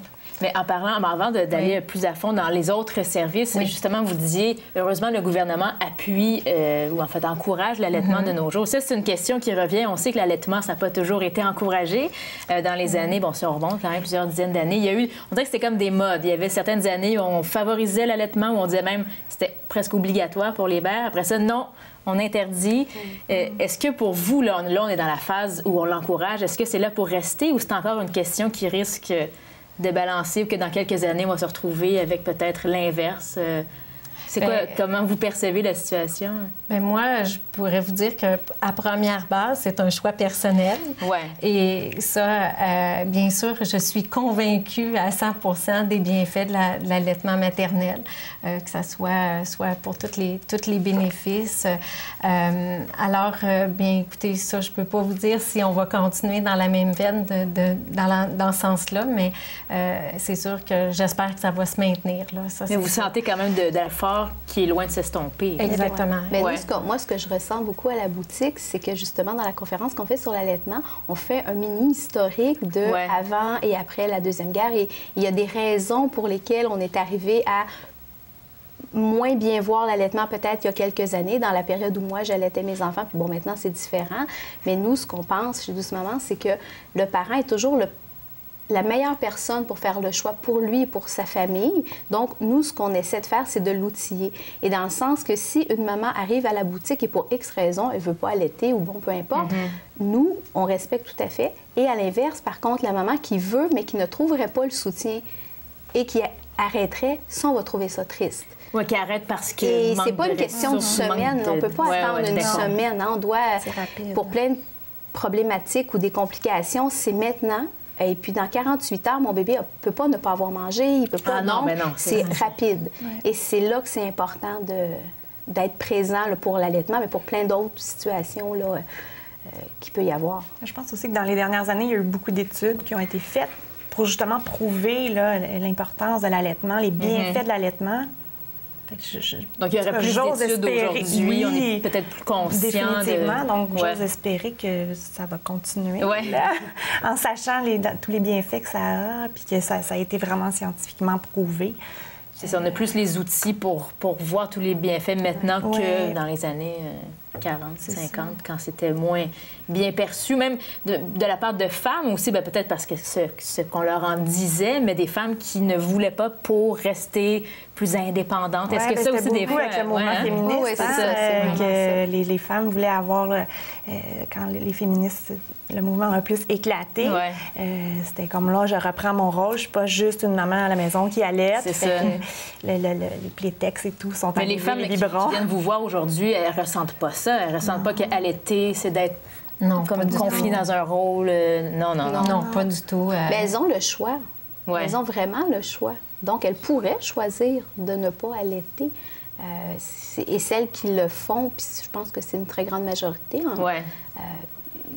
[SPEAKER 1] Mais avant d'aller plus à fond dans les autres services, justement, vous disiez, heureusement, le gouvernement appuie ou en fait encourage l'allaitement de nos jours. Ça, c'est une question qui revient. On sait que l'allaitement, ça n'a pas toujours été encouragé dans les années. Bon, si on remonte quand même plusieurs dizaines d'années, il y a eu, on dirait que c'était comme des modes. Il y avait certaines années où on favorisait l'allaitement, où on disait même que c'était presque obligatoire pour les mères. Après ça, non. On interdit. Est-ce que pour vous, là, on est dans la phase où on l'encourage, est-ce que c'est là pour rester ou c'est encore une question qui risque de balancer ou que dans quelques années, on va se retrouver avec peut-être l'inverse? C'est quoi, comment vous percevez la situation?
[SPEAKER 8] Bien, moi, je pourrais vous dire qu'à première base, c'est un choix personnel.
[SPEAKER 1] Ouais.
[SPEAKER 8] Et ça, bien sûr, je suis convaincue à 100% des bienfaits de l'allaitement maternel, que ça soit pour tous les bénéfices. Alors, bien, écoutez, ça, je peux pas vous dire si on va continuer dans la même veine dans ce sens-là, mais c'est sûr que j'espère que ça va se maintenir. Là. Ça,
[SPEAKER 1] mais vous sentez quand même de l'effort qui est loin de s'estomper.
[SPEAKER 8] Exactement.
[SPEAKER 10] Mais moi, ce que je ressens beaucoup à la boutique, c'est que justement, dans la conférence qu'on fait sur l'allaitement, on fait un mini historique de avant et après la Deuxième Guerre. Et il y a des raisons pour lesquelles on est arrivé à moins bien voir l'allaitement peut-être il y a quelques années, dans la période où moi, j'allaitais mes enfants. Puis bon, maintenant, c'est différent. Mais nous, ce qu'on pense chez Douce Maman, c'est que le parent est toujours la meilleure personne pour faire le choix pour lui et pour sa famille. Donc, nous, ce qu'on essaie de faire, c'est de l'outiller. Et dans le sens que si une maman arrive à la boutique et pour X raison, elle ne veut pas allaiter ou bon, peu importe, nous, on respecte tout à fait. Et à l'inverse, par contre, la maman qui veut, mais qui ne trouverait pas le soutien et qui arrêterait, ça, on va trouver ça triste.
[SPEAKER 1] Oui, qui arrête parce que.
[SPEAKER 10] Et c'est pas une question de semaine. On ne peut pas attendre une semaine. Hein. On doit, pour plein de problématiques ou des complications, c'est maintenant. Et puis, dans 48 heures, mon bébé ne peut pas ne pas avoir mangé, il ne peut pas...
[SPEAKER 1] non,
[SPEAKER 10] c'est rapide. Ouais. Et c'est là que c'est important d'être présent là, pour l'allaitement, mais pour plein d'autres situations là, qu'il peut y avoir.
[SPEAKER 9] Je pense aussi que dans les dernières années, il y a eu beaucoup d'études qui ont été faites pour justement prouver l'importance de l'allaitement, les bienfaits de l'allaitement.
[SPEAKER 1] Donc, il y aurait plus d'études aujourd'hui, on est peut-être plus conscient.
[SPEAKER 9] Définitivement, donc j'ose espérer que ça va continuer, là, en sachant tous les bienfaits que ça a, puis que ça a été vraiment scientifiquement prouvé.
[SPEAKER 1] C'est ça, on a plus les outils pour voir tous les bienfaits maintenant que dans les années 40, 50, quand c'était moins bien perçu, même de la part de femmes aussi, peut-être parce que ce qu'on leur en disait, mais des femmes qui ne voulaient pas pour rester plus indépendantes. Est-ce que ça aussi, des fois...
[SPEAKER 9] avec le mouvement féministe,
[SPEAKER 10] oui, c'est ça,
[SPEAKER 9] que les femmes voulaient avoir, quand les féministes, le mouvement a plus éclaté, c'était comme là, je reprends mon rôle, je suis pas juste une maman à la maison qui allaite. C'est ça. Les playtex et tout sont arrivés,
[SPEAKER 1] les femmes qui viennent vous voir aujourd'hui, elles ressentent pas ça. Elles ressentent pas qu'allaiter, c'est d'être confiée dans un rôle.
[SPEAKER 8] Non, pas du tout.
[SPEAKER 10] Mais elles ont le choix. Ouais. Elles ont vraiment le choix. Donc, elles pourraient choisir de ne pas allaiter. Et celles qui le font, puis je pense que c'est une très grande majorité,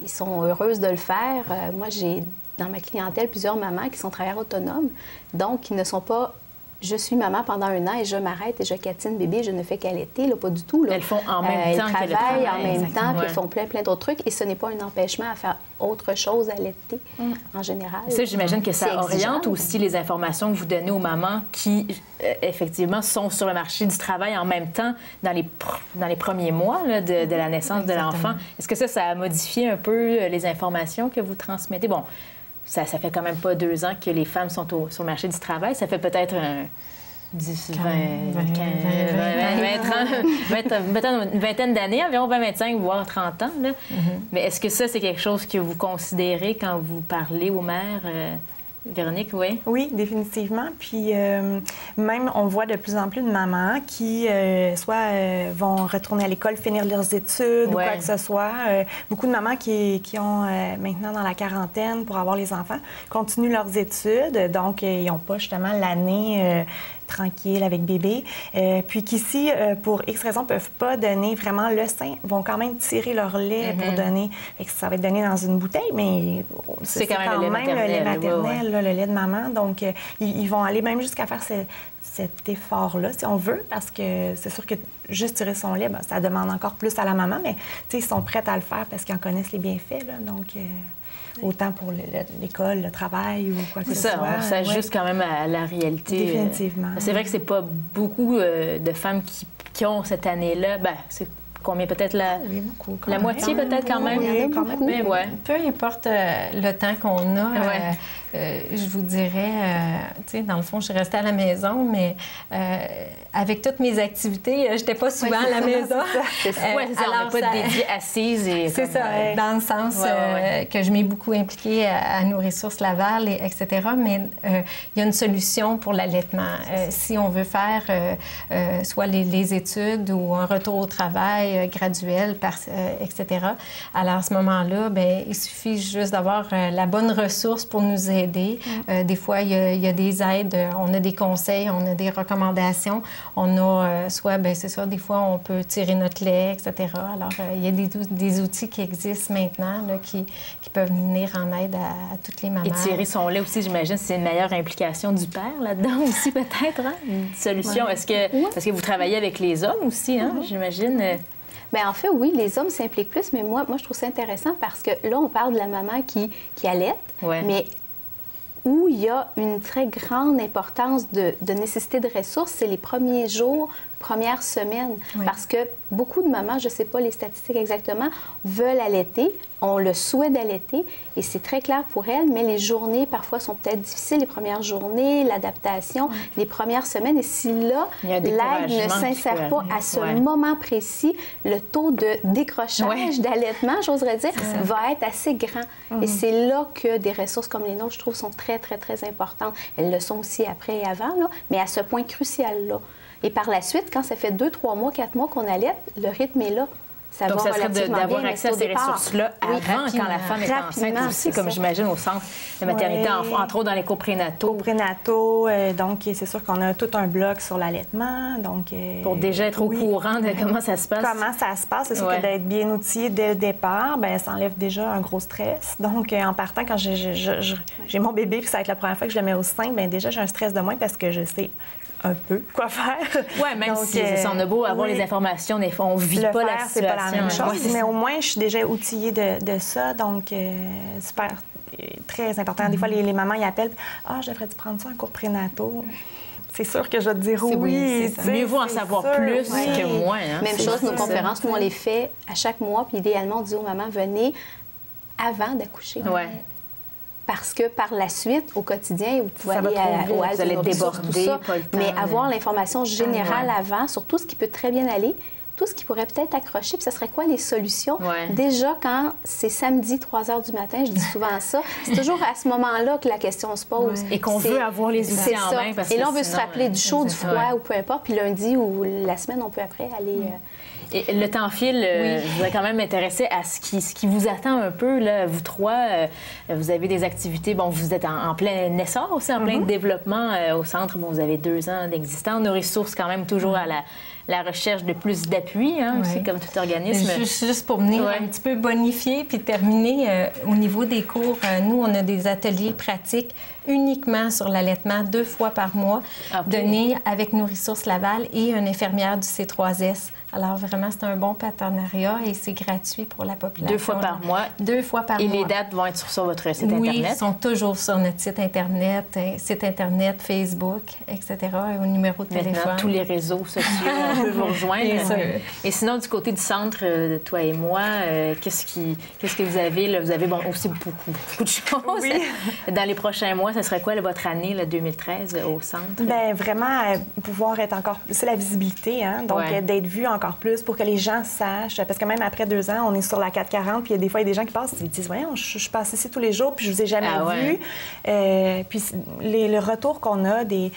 [SPEAKER 10] ils sont heureuses de le faire. Moi, j'ai dans ma clientèle plusieurs mamans qui sont travailleurs autonomes, donc qui ne sont pas... Je suis maman pendant 1 an et je m'arrête et je catine bébé, je ne fais qu'allaiter, pas du tout. Là.
[SPEAKER 1] Elles font en même temps
[SPEAKER 10] qu'elles travaillent en même temps, puis elles font plein d'autres trucs. Et ce n'est pas un empêchement à faire autre chose à allaiter, en général.
[SPEAKER 1] Ça, j'imagine que ça oriente aussi les informations que vous donnez aux mamans qui, effectivement, sont sur le marché du travail en même temps dans les premiers mois là, de la naissance de l'enfant. Est-ce que ça a modifié un peu les informations que vous transmettez? Bon, ça fait quand même pas 2 ans que les femmes sont sur le marché du travail. Ça fait peut-être 10, 20, 30, une vingtaine d'années, environ 20-25, voire 30 ans. Là. Mais est-ce que ça, c'est quelque chose que vous considérez quand vous parlez aux mères? Véronique, oui?
[SPEAKER 9] Oui, définitivement. Puis même, on voit de plus en plus de mamans qui soit vont retourner à l'école, finir leurs études ou quoi que ce soit. Beaucoup de mamans qui ont maintenant dans la quarantaine pour avoir les enfants continuent leurs études. Donc, ils n'ont pas justement l'année... tranquille avec bébé, puis qu'ici, pour X raisons, ne peuvent pas donner vraiment le sein, vont quand même tirer leur lait pour donner. Fait que ça va être donné dans une bouteille, mais
[SPEAKER 1] c'est quand même le lait maternel,
[SPEAKER 9] là, le lait de maman. Donc, ils vont aller même jusqu'à faire cet effort-là, si on veut, parce que c'est sûr que juste tirer son lait, ça demande encore plus à la maman, mais ils sont prêts à le faire parce qu'ils en connaissent les bienfaits. Là, donc... autant pour l'école, le travail ou quoi que ce soit.
[SPEAKER 1] C'est ça, on s'ajuste quand même à la réalité.
[SPEAKER 9] Définitivement.
[SPEAKER 1] C'est vrai que c'est pas beaucoup de femmes qui ont cette année-là. C'est combien? Peut-être la moitié, peut-être quand même?
[SPEAKER 8] Oui, quand même. Mais peu importe le temps qu'on a, je vous dirais, tu sais, dans le fond, je suis restée à la maison, mais avec toutes mes activités, je n'étais pas souvent à la maison.
[SPEAKER 1] C'est ça. On n'a pas dédié assise.
[SPEAKER 8] C'est ça, dans le sens que je m'ai beaucoup impliquée à Nos Ressources Laval, etc. Mais il y a une solution pour l'allaitement. Si on veut faire soit les études ou un retour au travail graduel, etc. Alors, à ce moment-là, il suffit juste d'avoir la bonne ressource pour nous aider. Des fois, il y a des aides, on a des conseils, on a des recommandations. On a c'est ça, des fois, on peut tirer notre lait, etc. Alors, il y a des outils qui existent maintenant là, qui peuvent venir en aide à toutes les mamans.
[SPEAKER 1] Et tirer son lait aussi, j'imagine, c'est une meilleure implication du père là-dedans aussi, peut-être, hein? Une solution. Est-ce que vous travaillez avec les hommes aussi, hein? J'imagine?
[SPEAKER 10] Bien, en fait, oui, les hommes s'impliquent plus, mais moi, je trouve ça intéressant parce que là, on parle de la maman qui allaite, mais où il y a une très grande importance de nécessité de ressources, c'est les premiers jours premières semaines. Parce que beaucoup de mamans, je ne sais pas les statistiques exactement, veulent allaiter, ont le souhait d'allaiter et c'est très clair pour elles, mais les journées parfois sont peut-être difficiles, les premières journées, l'adaptation, les premières semaines. Et si là, l'aide ne s'insère pas à ce moment précis, le taux de décrochage, d'allaitement, j'oserais dire, va être assez grand. Et c'est là que des ressources comme les nôtres, je trouve, sont très, très, très importantes. Elles le sont aussi après et avant, là, mais à ce point crucial-là. Et par la suite, quand ça fait 2, 3 mois, 4 mois qu'on allaite, le rythme est là.
[SPEAKER 1] Donc, ça serait d'avoir accès à ces ressources-là avant, quand la femme est enceinte aussi, comme j'imagine au centre de maternité, entre autres dans les cours prénataux.
[SPEAKER 9] Cours prénataux, donc c'est sûr qu'on a tout un bloc sur l'allaitement. Donc,
[SPEAKER 1] pour déjà être au courant de comment ça se passe.
[SPEAKER 9] Comment ça se passe. C'est sûr que d'être bien outillé dès le départ, bien, ça enlève déjà un gros stress. Donc, en partant, quand j'ai mon bébé, puis ça va être la première fois que je le mets au sein, bien, déjà, j'ai un stress de moins parce que je sais un peu quoi faire.
[SPEAKER 1] Oui, même donc, si on a beau avoir les informations, des fois, on ne vit pas la situation.
[SPEAKER 9] C'est pas la même chose, mais au moins, je suis déjà outillée de ça, donc super, très important. Des fois, les mamans, ils appellent « Ah, je devrais-tu prendre ça en cours prénataux? » C'est sûr que je vais te dire oui.
[SPEAKER 1] Mieux vaut en savoir plus que moins. Hein?
[SPEAKER 10] Même chose, nos conférences, nous, on les fait à chaque mois, puis idéalement, on dit aux mamans, venez avant d'accoucher. Parce que par la suite, au quotidien, vous pouvez aller au
[SPEAKER 1] vous allez déborder,
[SPEAKER 10] mais avoir l'information générale avant sur tout ce qui peut très bien aller, tout ce qui pourrait peut-être accrocher, puis ce serait quoi les solutions? Déjà, quand c'est samedi, 3 heures du matin, je dis souvent ça, c'est toujours à ce moment-là que la question se pose.
[SPEAKER 1] Et qu'on veut avoir les outils en main.
[SPEAKER 10] Et là, on veut se rappeler du chaud, du froid ou peu importe, puis lundi ou la semaine, on peut après aller...
[SPEAKER 1] Et le temps file, je voudrais quand même m'intéresser à ce qui vous attend un peu, là, vous trois. Vous avez des activités, bon, vous êtes en plein essor aussi, en plein développement au centre. Bon, vous avez 2 ans d'existence, nos ressources quand même toujours à la recherche de plus d'appui, hein, aussi, comme tout organisme.
[SPEAKER 8] Juste pour venir un petit peu bonifier puis terminer, au niveau des cours, nous, on a des ateliers pratiques uniquement sur l'allaitement 2 fois par mois, donnés avec nos ressources Laval et une infirmière du C3S. Alors, vraiment, c'est un bon partenariat et c'est gratuit pour la population.
[SPEAKER 1] 2 fois par mois.
[SPEAKER 10] 2 fois par mois.
[SPEAKER 1] Et les dates vont être sur votre site Internet?
[SPEAKER 8] Oui, ils sont toujours sur notre site Internet, Facebook, etc., et au numéro de téléphone.
[SPEAKER 1] Maintenant, tous les réseaux sociaux, on peut vous rejoindre. Et sinon, du côté du centre, de toi et moi, qu'est-ce que vous avez? Là? Vous avez aussi beaucoup de choses. Dans les prochains mois, ce serait quoi votre année, là, 2013, au centre?
[SPEAKER 9] Bien, vraiment, pouvoir être encore... C'est la visibilité, hein? Donc, d'être vu encore plus pour que les gens sachent. Parce que même après 2 ans, on est sur la 440, puis des fois, il y a des gens qui passent et disent « Voyons, je passe ici tous les jours, puis je vous ai jamais vu. » Puis le retour qu'on a des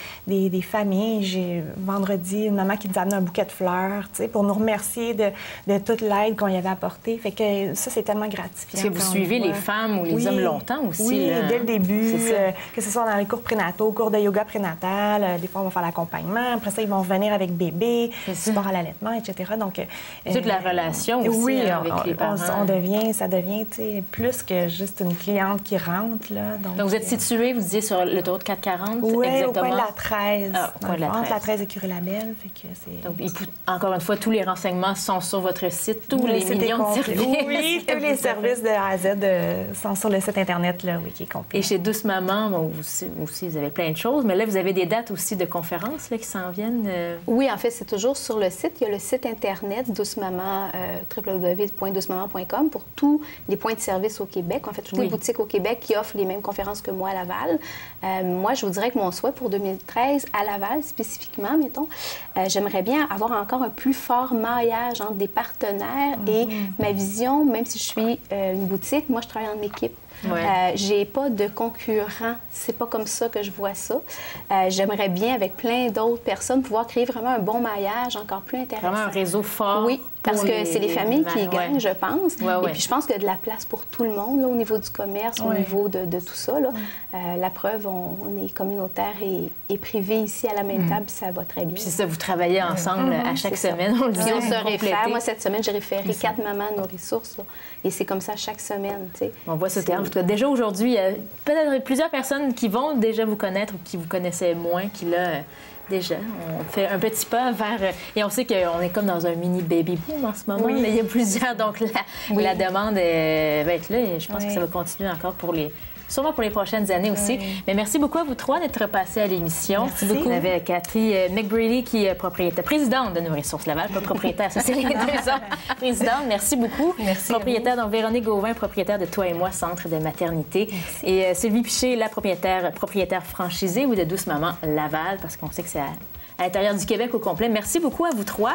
[SPEAKER 9] familles, j'ai vendredi une maman qui nous a amené un bouquet de fleurs, tu sais, pour nous remercier de toute l'aide qu'on y avait apportée. Fait que ça, c'est tellement gratifiant.
[SPEAKER 1] Est-ce que vous suivez les femmes ou les hommes longtemps aussi?
[SPEAKER 9] Oui,
[SPEAKER 1] là?
[SPEAKER 9] Dès le début, que ce soit dans les cours prénataux, cours de yoga prénatal, des fois, on va faire l'accompagnement. Après ça, ils vont revenir avec bébé, support à l'allaitement, etc. Donc,
[SPEAKER 1] toute la relation aussi avec les parents.
[SPEAKER 9] Ça devient plus que juste une cliente qui rentre. Là,
[SPEAKER 1] donc vous êtes situé, vous disiez, sur l'autoroute 440?
[SPEAKER 9] Oui,
[SPEAKER 1] exactement.
[SPEAKER 9] au coin de la 13.
[SPEAKER 1] Entre
[SPEAKER 9] la 13 et Curie-Labelle.
[SPEAKER 1] Donc, encore une fois, tous les renseignements sont sur votre site, tous les millions de services.
[SPEAKER 9] Oui, tous les services de A à Z sont sur le site Internet, là, qui est complet.
[SPEAKER 1] Et chez Douce Maman, vous aussi, vous avez plein de choses, mais là, vous avez des dates aussi de conférences là, qui s'en viennent?
[SPEAKER 10] Oui, en fait, c'est toujours sur le site. Il y a le site Internet, Douce Maman, www.doucemaman.com, pour tous les points de service au Québec. En fait, toutes les boutiques au Québec qui offrent les mêmes conférences que moi à Laval. Moi, je vous dirais que mon souhait pour 2013, à Laval spécifiquement, mettons, j'aimerais bien avoir encore un plus fort maillage entre des partenaires et ma vision, même si je suis une boutique, moi, je travaille en équipe. J'ai pas de concurrents. C'est pas comme ça que je vois ça. J'aimerais bien, avec plein d'autres personnes, pouvoir créer vraiment un bon maillage encore plus intéressant.
[SPEAKER 1] Vraiment un réseau fort.
[SPEAKER 10] Oui, parce que c'est les familles qui gagnent, je pense. Et puis, je pense qu'il y a de la place pour tout le monde, là, au niveau du commerce, au niveau de tout ça. Là. La preuve, on est communautaire et privé ici à la même table, ça va très bien.
[SPEAKER 1] Puis c'est ça, vous travaillez ensemble à chaque semaine. On le dit,
[SPEAKER 10] on se réfère. Moi, cette semaine, j'ai référé 4 mamans à nos ressources. Là. Et c'est comme ça chaque semaine. T'sais.
[SPEAKER 1] On voit ce terme. Déjà aujourd'hui, il y a peut-être plusieurs personnes qui vont déjà vous connaître ou qui vous connaissaient moins, qui là... Déjà, on fait un petit pas vers... Et on sait qu'on est comme dans un mini baby boom en ce moment. Il y a plusieurs, donc la demande va être là et je pense que ça va continuer encore pour les sûrement pour les prochaines années aussi. Mais merci beaucoup à vous trois d'être passés à l'émission.
[SPEAKER 9] Merci beaucoup.
[SPEAKER 1] On avait Cathy McBreedy, qui est présidente de Nos Ressources Laval, pas propriétaire, ça c'est les 2 ans. Présidente, merci beaucoup.
[SPEAKER 8] Merci.
[SPEAKER 1] Propriétaire, donc Véronique Gauvin, propriétaire de Toi et moi, centre de maternité.
[SPEAKER 9] Merci.
[SPEAKER 1] Et Sylvie Piché, la propriétaire franchisée, ou de Douce Maman Laval, parce qu'on sait que c'est à l'intérieur du Québec au complet. Merci beaucoup à vous trois.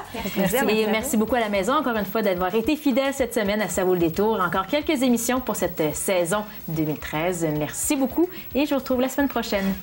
[SPEAKER 1] Et merci beaucoup à la maison, encore une fois, d'avoir été fidèles cette semaine à Ça vaut le détour. Encore quelques émissions pour cette saison 2013. Merci beaucoup et je vous retrouve la semaine prochaine.